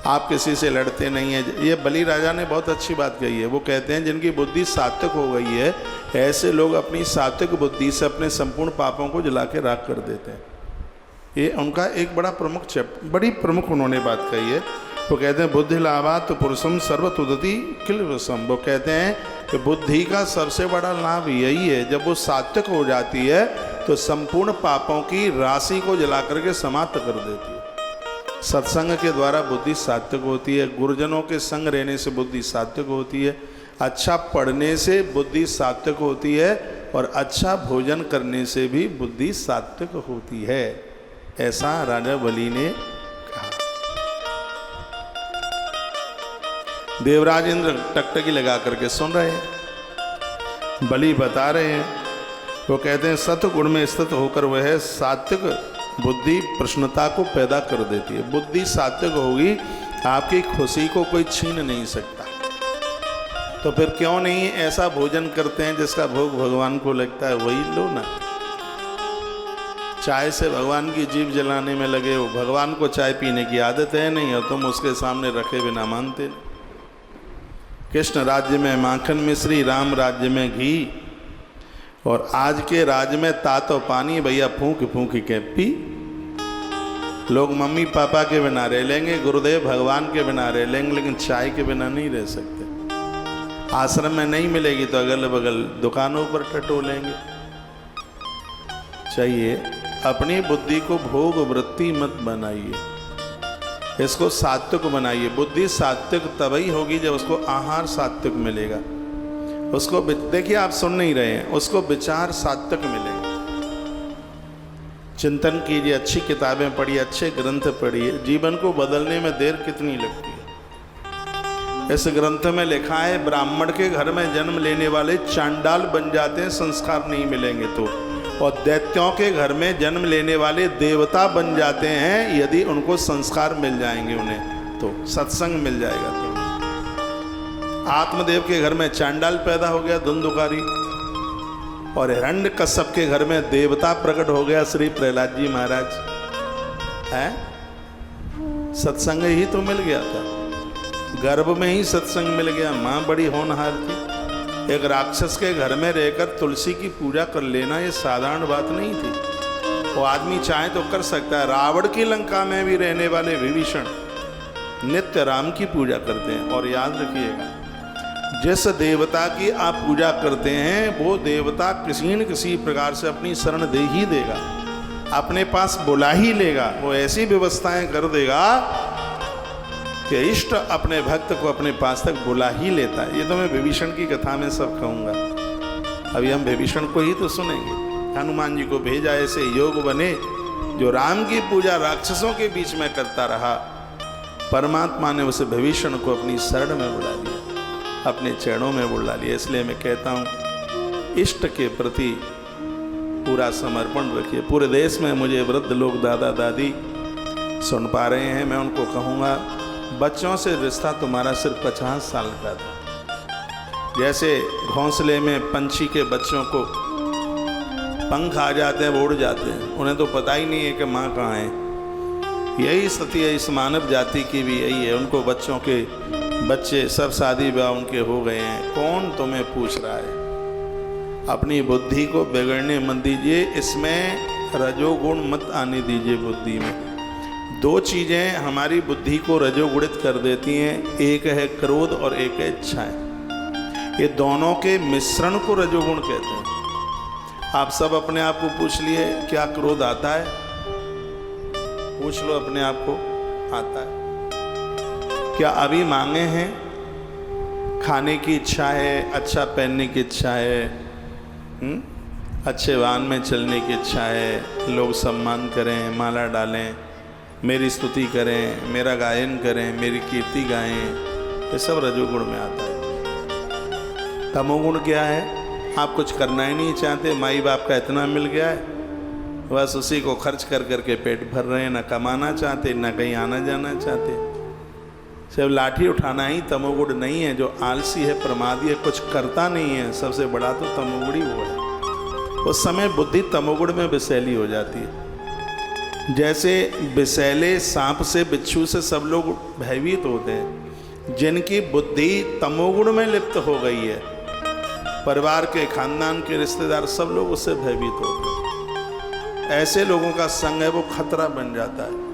[SPEAKER 1] आप किसी से लड़ते नहीं हैं। ये बलि राजा ने बहुत अच्छी बात कही है। वो कहते हैं जिनकी बुद्धि सात्विक हो गई है, ऐसे लोग अपनी सात्विक बुद्धि से अपने संपूर्ण पापों को जला के राख कर देते हैं। ये उनका एक बड़ा प्रमुख बड़ी प्रमुख उन्होंने बात कही है। वो कहते हैं बुद्धि लाभा तो पुरुषम सर्वतुदति किल रसम। वो कहते हैं कि बुद्धि का सबसे बड़ा लाभ यही है, जब वो सात्विक हो जाती है तो संपूर्ण पापों की राशि को जला करके समाप्त कर देती है। सत्संग के द्वारा बुद्धि सात्विक होती है, गुरुजनों के संग रहने से बुद्धि सात्विक होती है, अच्छा पढ़ने से बुद्धि सात्विक होती है, और अच्छा भोजन करने से भी बुद्धि सात्विक होती है। ऐसा राजा बलि ने कहा। देवराज इंद्र टकटकी लगा करके सुन रहे हैं, बलि बता रहे हैं। वो कहते हैं सत्गुण में स्थित होकर वह सात्विक बुद्धि प्रसन्नता को पैदा कर देती है। बुद्धि सात्विक होगी, आपकी खुशी को कोई छीन नहीं सकता। तो फिर क्यों नहीं ऐसा भोजन करते हैं जिसका भोग भगवान को लगता है, वही लो ना। चाय से भगवान की जीभ जलाने में लगे हो, भगवान को चाय पीने की आदत है नहीं, और तुम उसके सामने रखे बिना मानते नहीं। कृष्ण राज्य में माखन मिश्री, राम राज्य में घी, और आज के राज्य में तातो पानी भैया फूंक फूंक के पी। लोग मम्मी पापा के बिना रह लेंगे, गुरुदेव भगवान के बिना रह लेंगे, लेकिन चाय के बिना नहीं रह सकते। आश्रम में नहीं मिलेगी तो अगल बगल दुकानों पर टटोलेंगे। चाहिए अपनी बुद्धि को भोग वृत्ति मत बनाइए, इसको सात्विक बनाइए। बुद्धि सात्विक तभी होगी जब उसको आहार सात्विक मिलेगा। उसको देखिए, आप सुन नहीं रहे हैं, उसको विचार सात्विक मिलेगा। चिंतन कीजिए, अच्छी किताबें पढ़िए, अच्छे ग्रंथ पढ़िए। जीवन को बदलने में देर कितनी लगती है। इस ग्रंथ में लिखा है ब्राह्मण के घर में जन्म लेने वाले चांडाल बन जाते हैं संस्कार नहीं मिलेंगे तो, और दैत्यों के घर में जन्म लेने वाले देवता बन जाते हैं यदि उनको संस्कार मिल जाएंगे उन्हें तो, सत्संग मिल जाएगा तो। आत्मदेव के घर में चांडाल पैदा हो गया धुंधुकारी, और हिरण्यकश्यप के घर में देवता प्रकट हो गया श्री प्रहलाद जी महाराज। है सत्संग ही तो मिल गया था, गर्भ में ही सत्संग मिल गया। माँ बड़ी होनहार थी। एक राक्षस के घर में रहकर तुलसी की पूजा कर लेना ये साधारण बात नहीं थी। वो आदमी चाहे तो कर सकता है। रावण की लंका में भी रहने वाले विभीषण नित्य राम की पूजा करते हैं। और याद रखिएगा, जिस देवता की आप पूजा करते हैं वो देवता किसी न किसी प्रकार से अपनी शरण दे ही देगा, अपने पास बुला ही लेगा। वो ऐसी व्यवस्थाएं कर देगा कि इष्ट अपने भक्त को अपने पास तक बुला ही लेता है। ये तो मैं विभीषण की कथा में सब कहूँगा। अभी हम विभीषण को ही तो सुनेंगे। हनुमान जी को भेजा, ऐसे योग बने जो राम की पूजा राक्षसों के बीच में करता रहा। परमात्मा ने उसे विभीषण को अपनी शरण में बुला लिया, अपने चरणों में बुला लिया। इसलिए मैं कहता हूँ इष्ट के प्रति पूरा समर्पण रखिए। पूरे देश में मुझे वृद्ध लोग दादा दादी सुन पा रहे हैं, मैं उनको कहूँगा बच्चों से रिश्ता तुम्हारा सिर्फ 50 साल का था, जैसे घोंसले में पंछी के बच्चों को पंख आ जाते हैं, वो उड़ जाते हैं, उन्हें तो पता ही नहीं है कि माँ कहाँ है। यही स्थिति है इस मानव जाति की भी, यही है। उनको बच्चों के बच्चे सब शादी ब्याह उनके हो गए हैं, कौन तुम्हें पूछ रहा है। अपनी बुद्धि को बिगड़ने मत दीजिए, इसमें रजोगुण मत आने दीजिए बुद्धि में। दो चीज़ें हमारी बुद्धि को रजोगुणित कर देती हैं, एक है क्रोध और एक है इच्छाएं। ये दोनों के मिश्रण को रजोगुण कहते हैं। आप सब अपने आप को पूछ लिए, क्या क्रोध आता है? पूछ लो अपने आप को, आता है? क्या अभी मांगे हैं? खाने की इच्छा है, अच्छा पहनने की इच्छा है, अच्छे वाहन में चलने की इच्छा है, लोग सम्मान करें, माला डालें, मेरी स्तुति करें, मेरा गायन करें, मेरी कीर्ति गाएं, ये सब रजोगुण में आता है। तमोगुण क्या है? आप कुछ करना ही नहीं चाहते, माई बाप का इतना मिल गया है, बस उसी को खर्च कर करके पेट भर रहे हैं, ना कमाना चाहते, ना कहीं आना जाना चाहते, सिर्फ लाठी उठाना ही तमोगुण नहीं है। जो आलसी है, प्रमादी है, कुछ करता नहीं है, सबसे बड़ा तो तमोगुण ही वो है। उस समय बुद्धि तमोगुण में विषैली हो जाती है। जैसे विषैले सांप से, बिच्छू से सब लोग भयभीत होते हैं, जिनकी बुद्धि तमोगुण में लिप्त हो गई है, परिवार के, खानदान के, रिश्तेदार सब लोग उससे भयभीत होते हैं। ऐसे लोगों का संग है वो खतरा बन जाता है।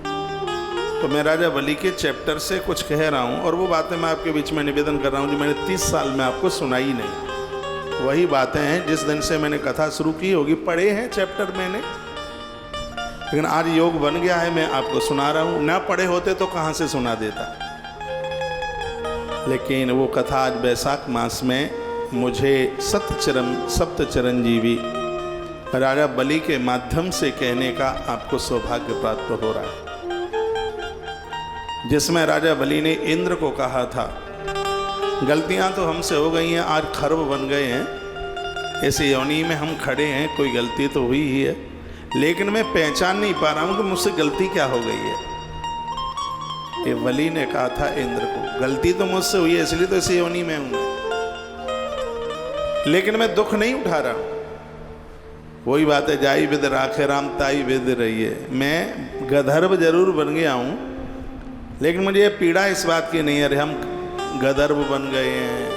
[SPEAKER 1] तो मैं राजा बलि के चैप्टर से कुछ कह रहा हूँ, और वो बातें मैं आपके बीच में निवेदन कर रहा हूँ जो मैंने 30 साल में आपको सुनाई नहीं। वही बातें हैं जिस दिन से मैंने कथा शुरू की होगी, पढ़े हैं चैप्टर मैंने, लेकिन आज योग बन गया है, मैं आपको सुना रहा हूँ। ना पढ़े होते तो कहाँ से सुना देता। लेकिन वो कथा आज बैसाख मास में मुझे सप्त चिरंजीवी राजा बलि के माध्यम से कहने का आपको सौभाग्य प्राप्त हो रहा है, जिसमें राजा बलि ने इंद्र को कहा था, गलतियां तो हमसे हो गई हैं, आज खर्व बन गए हैं, इस योनि में हम खड़े हैं, कोई गलती तो हुई ही है, लेकिन मैं पहचान नहीं पा रहा हूं कि मुझसे गलती क्या हो गई है। ये बलि ने कहा था इंद्र को, गलती तो मुझसे हुई है, इसलिए तो इस योनि में हूं, लेकिन मैं दुख नहीं उठा रहा हूं। वही बात है, जाई विद राखे राम ताई विद रहिए। मैं गधर्व जरूर बन गया हूं, लेकिन मुझे ये पीड़ा इस बात की नहीं है, अरे हम गधर्व बन गए हैं,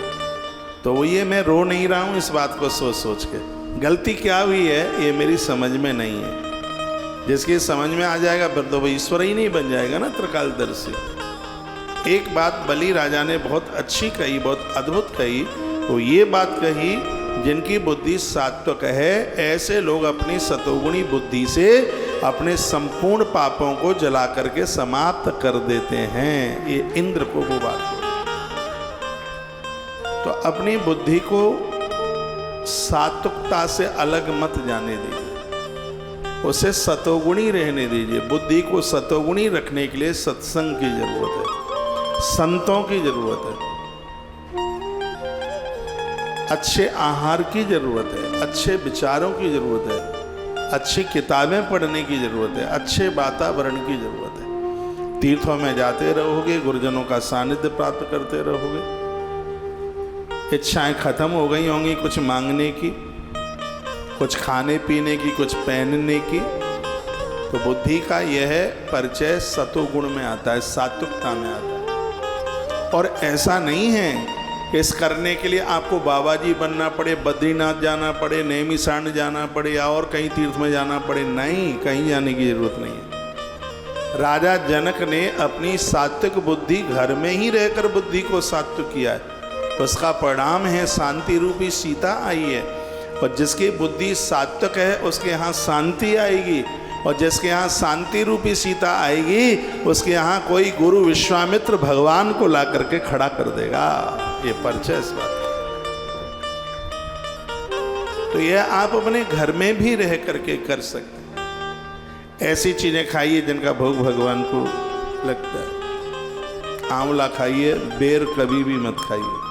[SPEAKER 1] तो ये मैं रो नहीं रहा हूं इस बात को सोच सोच के। गलती क्या हुई है ये मेरी समझ में नहीं है। जिसकी समझ में आ जाएगा फिर तो वो ईश्वर ही नहीं बन जाएगा ना, त्रिकालदर्शी। एक बात बलि राजा ने बहुत अच्छी कही, बहुत अद्भुत कही, वो ये बात कही, जिनकी बुद्धि सात्विक है, ऐसे लोग अपनी सतोगुणी बुद्धि से अपने संपूर्ण पापों को जला करके समाप्त कर देते हैं। ये इंद्र को वो बात बोली। तो अपनी बुद्धि को सात्विकता से अलग मत जाने दीजिए, उसे सतोगुणी रहने दीजिए। बुद्धि को सतोगुणी रखने के लिए सत्संग की जरूरत है, संतों की जरूरत है, अच्छे आहार की जरूरत है, अच्छे विचारों की जरूरत है, अच्छी किताबें पढ़ने की जरूरत है, अच्छे वातावरण की जरूरत है। तीर्थों में जाते रहोगे, गुरुजनों का सानिध्य प्राप्त करते रहोगे, इच्छाएं खत्म हो गई होंगी कुछ मांगने की, कुछ खाने पीने की, कुछ पहनने की, तो बुद्धि का यह परिचय सतोगुण में आता है, सात्विकता में आता है। और ऐसा नहीं है कि इस करने के लिए आपको बाबा जी बनना पड़े, बद्रीनाथ जाना पड़े, नैमिषारण्य जाना पड़े या और कहीं तीर्थ में जाना पड़े, नहीं, कहीं जाने की जरूरत नहीं है। राजा जनक ने अपनी सात्विक बुद्धि घर में ही रहकर बुद्धि को सात्विक किया है, उसका परिणाम है शांति रूपी सीता आई है। और जिसकी बुद्धि सात्विक है उसके यहाँ शांति आएगी, और जिसके यहाँ शांति रूपी सीता आएगी उसके यहाँ कोई गुरु विश्वामित्र भगवान को ला करके खड़ा कर देगा। ये परिचय इस बात। तो यह आप अपने घर में भी रह करके कर सकते हैं। ऐसी चीजें खाइए जिनका भोग भगवान को लगता है। आंवला खाइए, बेर कभी भी मत खाइए।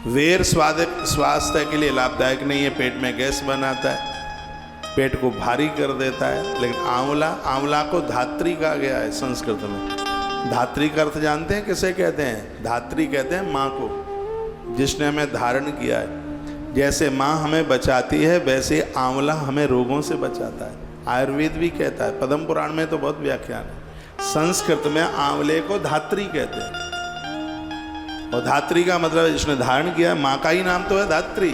[SPEAKER 1] बेर स्वास्थ्य के लिए लाभदायक नहीं है, पेट में गैस बनाता है, पेट को भारी कर देता है। लेकिन आंवला को धात्री कहा गया है संस्कृत में। धात्री का अर्थ जानते हैं किसे कहते हैं? धात्री कहते हैं माँ को। जिसने हमें धारण किया है। जैसे माँ हमें बचाती है वैसे आंवला हमें रोगों से बचाता है। आयुर्वेद भी कहता है, पद्म पुराण में तो बहुत व्याख्यान है। संस्कृत में आंवले को धात्री कहते हैं, और धात्री का मतलब है जिसने धारण किया। माँ का ही नाम तो है धात्री।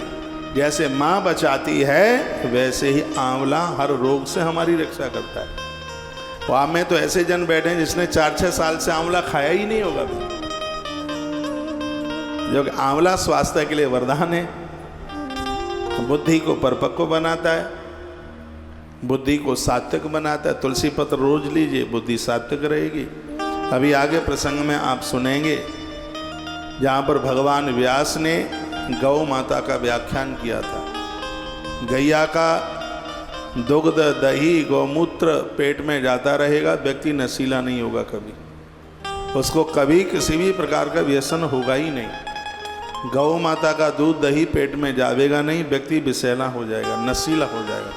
[SPEAKER 1] जैसे माँ बचाती है वैसे ही आंवला हर रोग से हमारी रक्षा करता है। वहाँ में तो ऐसे जन बैठे हैं जिसने 4-6 साल से आंवला खाया ही नहीं होगा भी। जो आंवला स्वास्थ्य के लिए वरदान है, बुद्धि को परिपक्व बनाता है, बुद्धि को सात्विक बनाता है। तुलसी पत्र रोज लीजिए, बुद्धि सात्विक रहेगी। अभी आगे प्रसंग में आप सुनेंगे जहाँ पर भगवान व्यास ने गौ माता का व्याख्यान किया था। गैया का दुग्ध, दही, गौमूत्र पेट में जाता रहेगा, व्यक्ति नशीला नहीं होगा कभी, उसको कभी किसी भी प्रकार का व्यसन होगा ही नहीं। गौ माता का दूध, दही पेट में जावेगा नहीं, व्यक्ति विषैला हो जाएगा, नशीला हो जाएगा।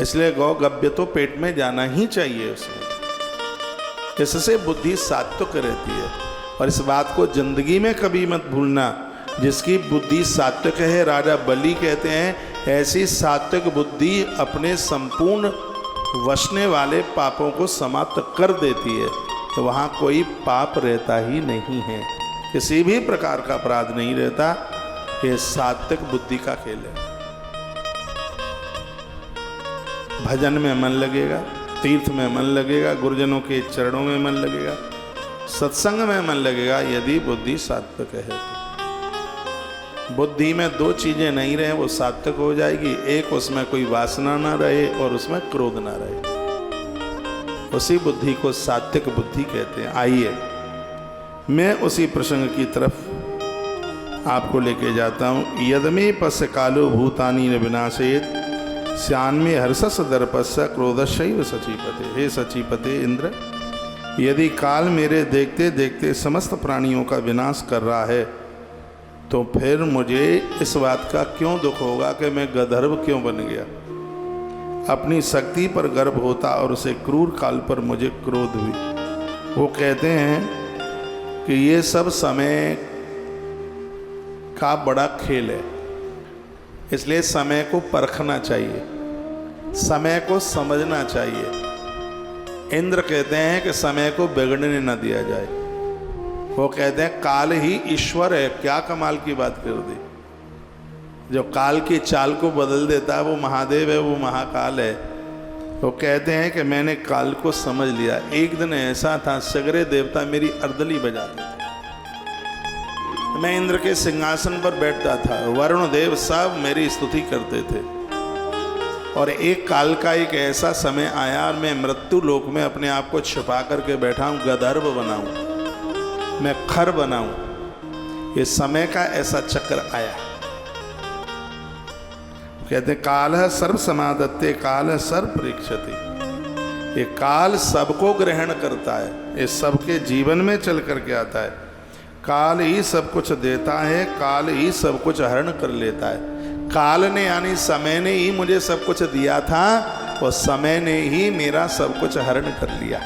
[SPEAKER 1] इसलिए गौ गव्य तो पेट में जाना ही चाहिए उसमें। इससे बुद्धि सात्विक रहती है। और इस बात को जिंदगी में कभी मत भूलना, जिसकी बुद्धि सात्विक है, राजा बलि कहते हैं, ऐसी सात्विक बुद्धि अपने संपूर्ण वसने वाले पापों को समाप्त कर देती है। तो वहाँ कोई पाप रहता ही नहीं है, किसी भी प्रकार का अपराध नहीं रहता। ये सात्विक बुद्धि का खेल है। भजन में मन लगेगा, तीर्थ में मन लगेगा, गुरुजनों के चरणों में मन लगेगा, सत्संग में मन लगेगा, यदि बुद्धि सात्विक है तो। बुद्धि में 2 चीजें नहीं रहे वो सात्विक हो जाएगी। एक, उसमें कोई वासना ना रहे, और उसमें क्रोध ना रहे। उसी बुद्धि को सात्विक बुद्धि कहते हैं। आइए मैं उसी प्रसंग की तरफ आपको लेके जाता हूँ। यदमे पश्य कालो भूतानि न विनाशेत श्यान्मे हर्षस दर्पस्य क्रोधशैव सचीपते। हे सचीपते इंद्र, यदि काल मेरे देखते देखते समस्त प्राणियों का विनाश कर रहा है तो फिर मुझे इस बात का क्यों दुख होगा कि मैं गंधर्व क्यों बन गया। अपनी शक्ति पर गर्व होता और उसे क्रूर काल पर मुझे क्रोध हुई। वो कहते हैं कि ये सब समय का बड़ा खेल है, इसलिए समय को परखना चाहिए, समय को समझना चाहिए। इंद्र कहते हैं कि समय को बिगड़ने न दिया जाए। वो कहते हैं काल ही ईश्वर है। क्या कमाल की बात कर दी। जो काल की चाल को बदल देता है वो महादेव है, वो महाकाल है। वो कहते हैं कि मैंने काल को समझ लिया। एक दिन ऐसा था, सगरे देवता मेरी अर्दली बजाते थे। मैं इंद्र के सिंहासन पर बैठता था, वरुण देव सब मेरी स्तुति करते थे। और एक काल का एक ऐसा समय आया और मैं मृत्यु लोक में अपने आप को छिपा करके बैठा हूँ, गंधर्व बनाऊं, मैं खर बनाऊं। ये समय का ऐसा चक्र आया। कहते काल है सर्व समादत्ते, काल है सर्व परीक्षति। ये काल सबको ग्रहण करता है, ये सबके जीवन में चल करके आता है। काल ही सब कुछ देता है, काल ही सब कुछ हरण कर लेता है। काल ने यानी समय ने ही मुझे सब कुछ दिया था और समय ने ही मेरा सब कुछ हरण कर लिया।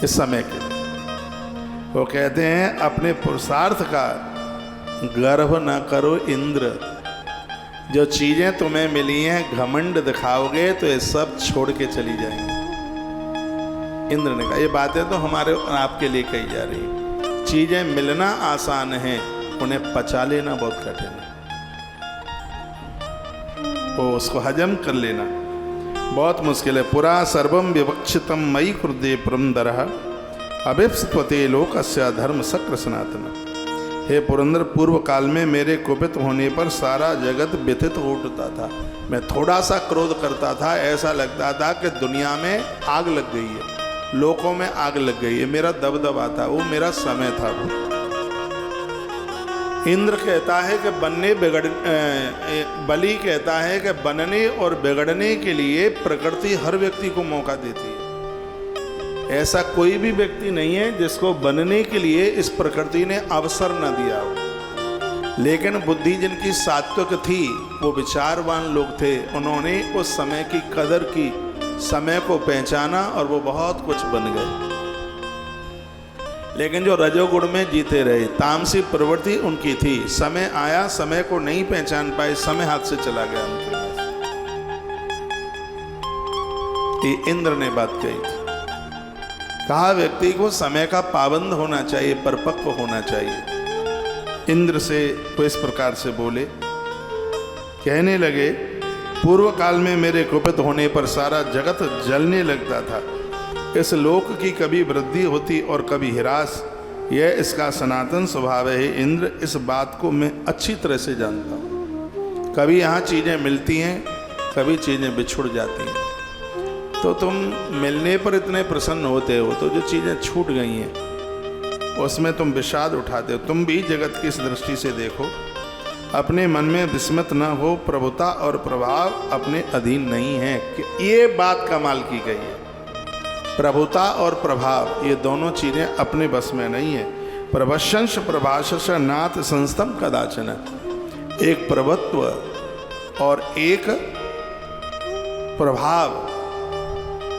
[SPEAKER 1] इस समय के वो कहते हैं अपने पुरुषार्थ का गर्व न करो इंद्र। जो चीजें तुम्हें मिली हैं घमंड दिखाओगे तो ये सब छोड़ के चली जाएंगी। इंद्र ने कहा ये बातें तो हमारे और आपके लिए कही जा रही है। चीजें मिलना आसान है, उन्हें पचा लेना बहुत कठिन है। वो उसको हजम कर लेना बहुत मुश्किल है। पुरा सर्वम विवक्षितम मयि हृदय पुरंदरः अभिप्स्वते लोकस्य धर्म शक्र सनातन। हे पुरंदर, पूर्व काल में मेरे कुपित होने पर सारा जगत व्यथित हो उठता था। मैं थोड़ा सा क्रोध करता था, ऐसा लगता था कि दुनिया में आग लग गई है, लोकों में आग लग गई है। मेरा दबदबा था, वो मेरा समय था। वो इंद्र कहता है कि बलि कहता है कि बनने और बिगड़ने के लिए प्रकृति हर व्यक्ति को मौका देती है। ऐसा कोई भी व्यक्ति नहीं है जिसको बनने के लिए इस प्रकृति ने अवसर न दिया हो। लेकिन बुद्धि जिनकी सात्विक थी, वो विचारवान लोग थे, उन्होंने उस समय की कदर की, समय को पहचाना और वो बहुत कुछ बन गए। लेकिन जो रजोगुण में जीते रहे, तामसी प्रवृत्ति उनकी थी। समय आया, समय को नहीं पहचान पाए, समय हाथ से चला गया उनके पास। ये इंद्र ने बात कही थी। कहा व्यक्ति को समय का पाबंद होना चाहिए, परिपक्व होना चाहिए। इंद्र से वो इस प्रकार से बोले, कहने लगे, पूर्व काल में मेरे कुपित होने पर सारा जगत जलने लगता था। इस लोक की कभी वृद्धि होती और कभी ह्रास, यह इसका सनातन स्वभाव है। इंद्र, इस बात को मैं अच्छी तरह से जानता हूँ। कभी यहाँ चीज़ें मिलती हैं, कभी चीज़ें बिछुड़ जाती हैं। तो तुम मिलने पर इतने प्रसन्न होते हो, तो जो चीज़ें छूट गई हैं उसमें तुम विषाद उठाते हो। तुम भी जगत की इस दृष्टि से देखो, अपने मन में विस्मत न हो। प्रभुता और प्रभाव अपने अधीन नहीं है। कि ये बात कमाल की गई है। प्रभुता और प्रभाव ये दोनों चीज़ें अपने बस में नहीं है। प्रभशंश प्रभाषश नाथ संस्तम कदाचन। एक प्रभुत्व और एक प्रभाव,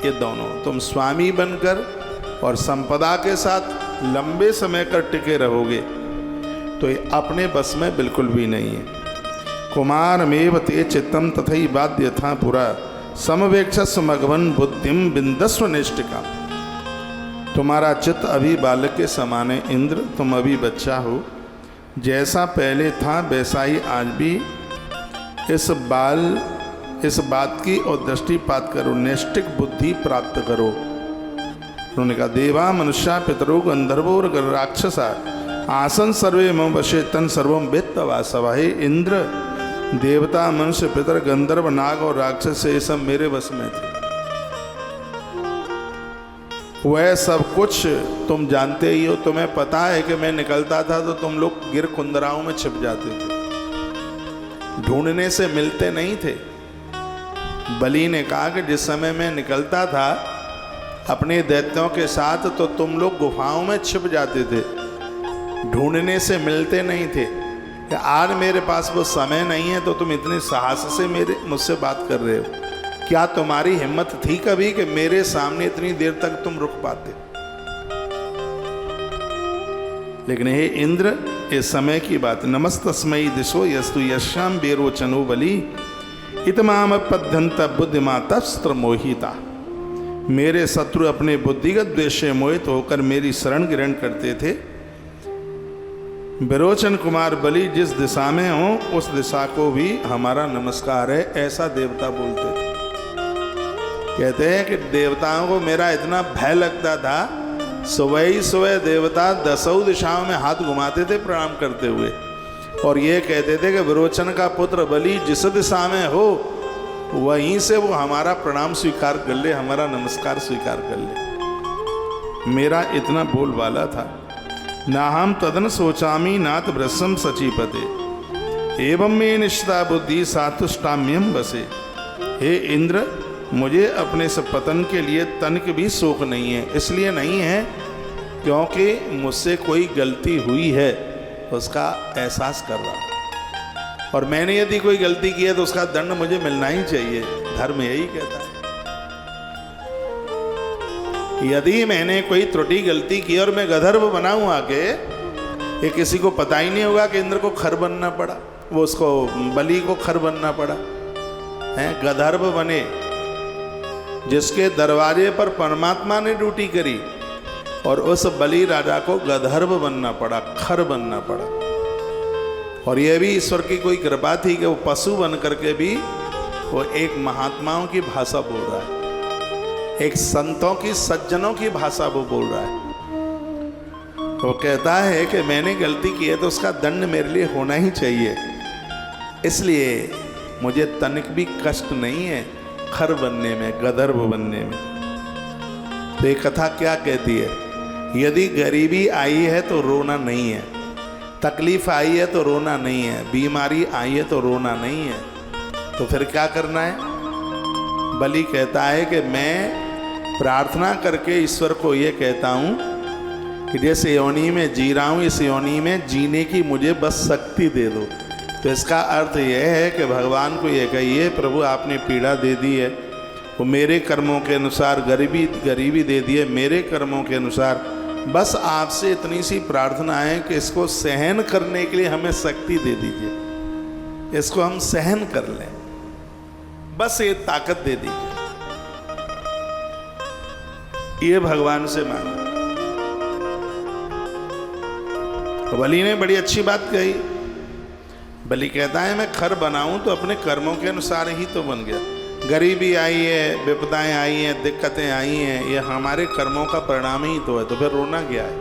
[SPEAKER 1] ये दोनों तुम स्वामी बनकर और संपदा के साथ लंबे समय कर टिके रहोगे तो ये अपने बस में बिल्कुल भी नहीं है। कुमार मेव ते चित्तम तथई बाध्य था पुरा, समवेक्षस मघवन बुद्धिम बिंदस्व निष्ठिका। तुम्हारा चित्त अभी बालक के समान है इंद्र, तुम अभी बच्चा हो। जैसा पहले था वैसा ही आज भी इस बात की और दृष्टिपात करो, नैष्टिक बुद्धि प्राप्त करो। उन्होंने कहा, देवा मनुष्या पितरो गंधर्वो राक्षसा आसन सर्वे मम वशे तन सर्वम वेत्त वासव। हे इंद्र, देवता मनुष्य पितर गंधर्व नाग और राक्षस ये सब मेरे वश में थे। वह सब कुछ तुम जानते ही हो। तुम्हें पता है कि मैं निकलता था तो तुम लोग गिर कुंदराओं में छिप जाते थे, ढूंढने से मिलते नहीं थे। बलि ने कहा कि जिस समय मैं निकलता था अपने दैत्यों के साथ तो तुम लोग गुफाओं में छिप जाते थे, ढूंढने से मिलते नहीं थे। कि आज मेरे पास वो समय नहीं है तो तुम इतने साहस से मुझसे बात कर रहे हो। क्या तुम्हारी हिम्मत थी कभी कि मेरे सामने इतनी देर तक तुम रुक पाते? लेकिन हे इंद्र, ये समय की बात। नमस्तस्मयी दिशो यस्तु यश्याम बेरोचनो बलि इतमाम पद्यंत बुद्धिमातस्त्र मोहिता। मेरे शत्रु अपने बुद्धिगत द्वेष से मोहित होकर मेरी शरण ग्रहण करते थे। विरोचन कुमार बलि जिस दिशा में हो उस दिशा को भी हमारा नमस्कार है, ऐसा देवता बोलते थे। कहते हैं कि देवताओं को मेरा इतना भय लगता था, सुबह ही सुबह देवता 10 दिशाओं में हाथ घुमाते थे प्रणाम करते हुए, और ये कहते थे कि विरोचन का पुत्र बलि जिस दिशा में हो वहीं से वो हमारा प्रणाम स्वीकार कर ले, हमारा नमस्कार स्वीकार कर ले। मेरा इतना बोलबाला था। ना हम तदन सोचामी नाथ भ्रसम सचीपते एवं में निष्ठा बुद्धि सातुष्टाम्यम बसे। हे इंद्र, मुझे अपने से पतन के लिए तनिक भी शोक नहीं है। इसलिए नहीं है क्योंकि मुझसे कोई गलती हुई है, उसका एहसास कर रहा हूँ, और मैंने यदि कोई गलती की है तो उसका दंड मुझे मिलना ही चाहिए। धर्म यही कहता है। यदि मैंने कोई त्रुटि गलती की और मैं गंधर्व बनाऊं आगे, ये किसी को पता ही नहीं होगा कि इंद्र को खर बनना पड़ा, वो उसको बलि को खर बनना पड़ा है। गंधर्व बने जिसके दरवाजे पर परमात्मा ने ड्यूटी करी, और उस बलि राजा को गंधर्व बनना पड़ा, खर बनना पड़ा। और यह भी ईश्वर की कोई कृपा थी कि वो पशु बन करके भी वो एक महात्माओं की भाषा बोल रहा है, एक संतों की, सज्जनों की भाषा वो बोल रहा है। वो कहता है कि मैंने गलती की है तो उसका दंड मेरे लिए होना ही चाहिए, इसलिए मुझे तनिक भी कष्ट नहीं है खर बनने में, गंधर्व बनने में। तो ये कथा क्या कहती है? यदि गरीबी आई है तो रोना नहीं है, तकलीफ आई है तो रोना नहीं है, बीमारी आई है तो रोना नहीं है, तो फिर क्या करना है? बलि कहता है कि मैं प्रार्थना करके ईश्वर को ये कहता हूँ कि जिस योनि में जी रहा हूँ इस योनि में जीने की मुझे बस शक्ति दे दो। तो इसका अर्थ यह है कि भगवान को ये कहिए, प्रभु आपने पीड़ा दे दी है, वो मेरे कर्मों के अनुसार गरीबी दे दी है, मेरे कर्मों के अनुसार बस आपसे इतनी सी प्रार्थना है कि इसको सहन करने के लिए हमें शक्ति दे दीजिए, इसको हम सहन कर लें, बस ये ताकत दे दीजिए। ये भगवान से मांगा। बलि ने बड़ी अच्छी बात कही। बलि कहता है मैं खर बनाऊं तो अपने कर्मों के अनुसार ही तो बन गया। गरीबी आई है, विपदाएं आई हैं, दिक्कतें आई हैं, ये हमारे कर्मों का परिणाम ही तो है, तो फिर रोना क्या है।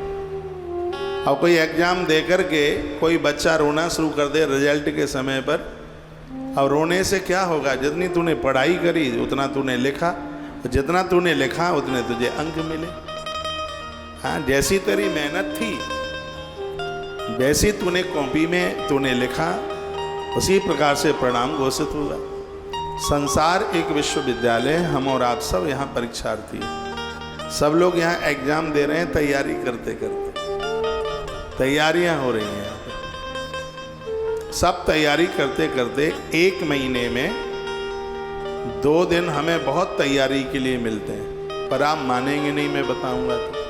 [SPEAKER 1] और कोई एग्जाम दे करके कोई बच्चा रोना शुरू कर दे रिजल्ट के समय पर, और रोने से क्या होगा? जितनी तूने पढ़ाई करी उतना तूने लिखा, जितना तूने लिखा उतने तुझे अंक मिले। हाँ, जैसी तेरी मेहनत थी वैसी तूने कॉपी में तूने लिखा, उसी प्रकार से परिणाम घोषित होगा। संसार एक विश्वविद्यालय, हम और आप सब यहाँ परीक्षार्थी हैं। सब लोग यहाँ एग्जाम दे रहे हैं, तैयारी करते करते तैयारियाँ हो रही हैं यहाँ पे। सब तैयारी करते करते 1 महीने में 2 दिन हमें बहुत तैयारी के लिए मिलते हैं, पर आप मानेंगे नहीं, मैं बताऊंगा तो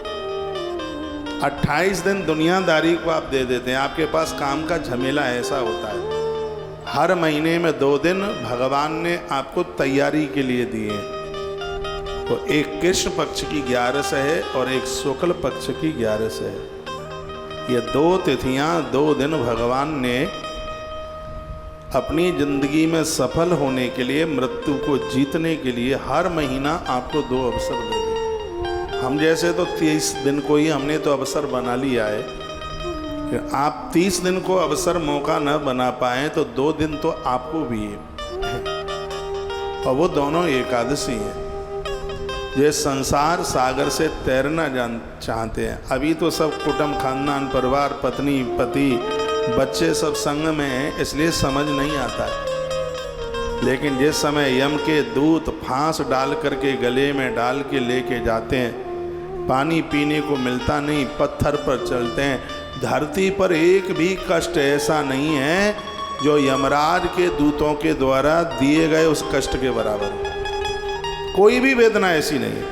[SPEAKER 1] 28 दिन दुनियादारी को आप दे देते हैं। आपके पास काम का झमेला ऐसा होता है। हर महीने में 2 दिन भगवान ने आपको तैयारी के लिए दिए। तो एक कृष्ण पक्ष की 11 है और एक शुक्ल पक्ष की 11 है। ये 2 तिथियां, 2 दिन भगवान ने अपनी जिंदगी में सफल होने के लिए, मृत्यु को जीतने के लिए हर महीना आपको 2 अवसर दे दिए। हम जैसे तो 30 दिन को ही हमने तो अवसर बना लिया है कि आप 30 दिन को अवसर मौका न बना पाए तो 2 दिन तो आपको भी है, और वो दोनों एकादशी हैं। ये संसार सागर से तैरना चाहते हैं। अभी तो सब कुटुंब, खानदान, परिवार, पत्नी, पति, बच्चे सब संग में हैं, इसलिए समझ नहीं आता है। लेकिन जिस समय यम के दूत फांस डाल करके गले में डाल के लेके जाते हैं, पानी पीने को मिलता नहीं, पत्थर पर चलते हैं। धरती पर एक भी कष्ट ऐसा नहीं है जो यमराज के दूतों के द्वारा दिए गए उस कष्ट के बराबर। कोई भी वेदना ऐसी नहीं है,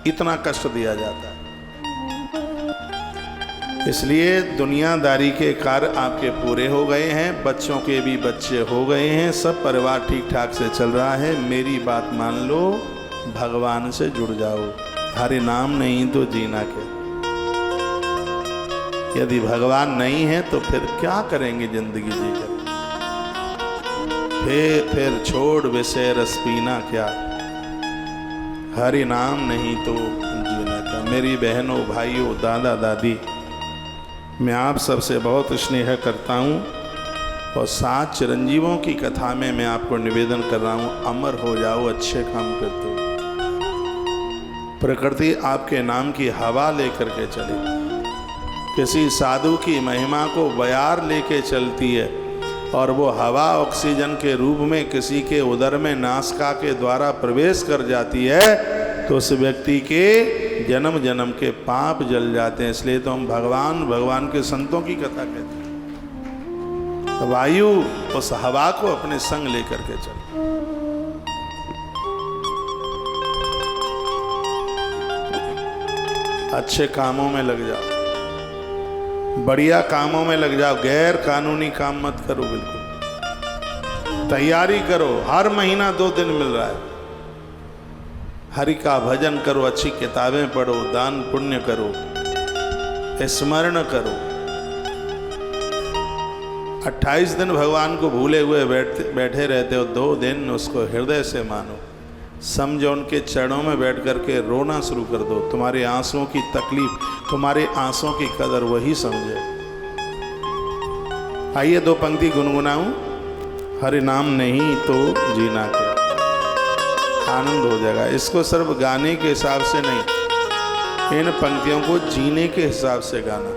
[SPEAKER 1] इतना कष्ट दिया जाता है। इसलिए दुनियादारी के कार्य आपके पूरे हो गए हैं, बच्चों के भी बच्चे हो गए हैं, सब परिवार ठीक ठाक से चल रहा है। मेरी बात मान लो, भगवान से जुड़ जाओ। हरि नाम नहीं तो जीना क्या। यदि भगवान नहीं है तो फिर क्या करेंगे जिंदगी जीकर। फिर छोड़ विषय रस पीना क्या, हरि नाम नहीं तो जीना क्या। मेरी बहनों, भाइयों, दादा दादी, मैं आप सबसे बहुत स्नेह करता हूँ, और 7 चिरंजीवों की कथा में मैं आपको निवेदन कर रहा हूँ, अमर हो जाओ अच्छे काम करते हो। प्रकृति आपके नाम की हवा लेकर के चले, किसी साधु की महिमा को बयार लेके चलती है, और वो हवा ऑक्सीजन के रूप में किसी के उदर में नासिका के द्वारा प्रवेश कर जाती है, तो उस व्यक्ति के जन्म जन्म के पाप जल जाते हैं। इसलिए तो हम भगवान के संतों की कथा कहते हैं। वायु उस हवा को अपने संग लेकर के चल। अच्छे कामों में लग जाओ, बढ़िया कामों में लग जाओ, गैर कानूनी काम मत करो। बिल्कुल तैयारी करो। हर महीना 2 दिन मिल रहा है। हरि का भजन करो, अच्छी किताबें पढ़ो, दान पुण्य करो, स्मरण करो। 28 दिन भगवान को भूले हुए बैठे रहते हो, 2 दिन उसको हृदय से मानो। समझो, उनके चरणों में बैठ करके रोना शुरू कर दो। तुम्हारे आंसुओं की तकलीफ, तुम्हारे आंसुओं की कदर वही समझे। आइए 2 पंक्ति गुनगुनाऊं। हरि नाम नहीं तो जीना क्या, आनंद हो जाएगा। इसको सिर्फ गाने के हिसाब से नहीं, इन पंक्तियों को जीने के हिसाब से गाना,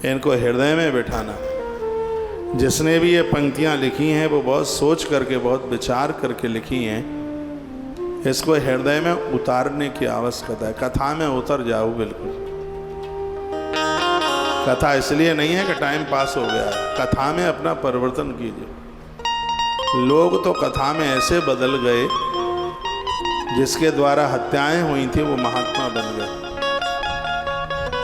[SPEAKER 1] इनको हृदय में बिठाना। जिसने भी ये पंक्तियाँ लिखी हैं वो बहुत सोच करके, बहुत विचार करके लिखी हैं। इसको हृदय में उतारने की आवश्यकता है। कथा में उतर जाओ बिल्कुल। कथा इसलिए नहीं है कि टाइम पास हो गया है, कथा में अपना परिवर्तन कीजिए। लोग तो कथा में ऐसे बदल गए जिसके द्वारा हत्याएं हुई थी वो महात्मा बन गए।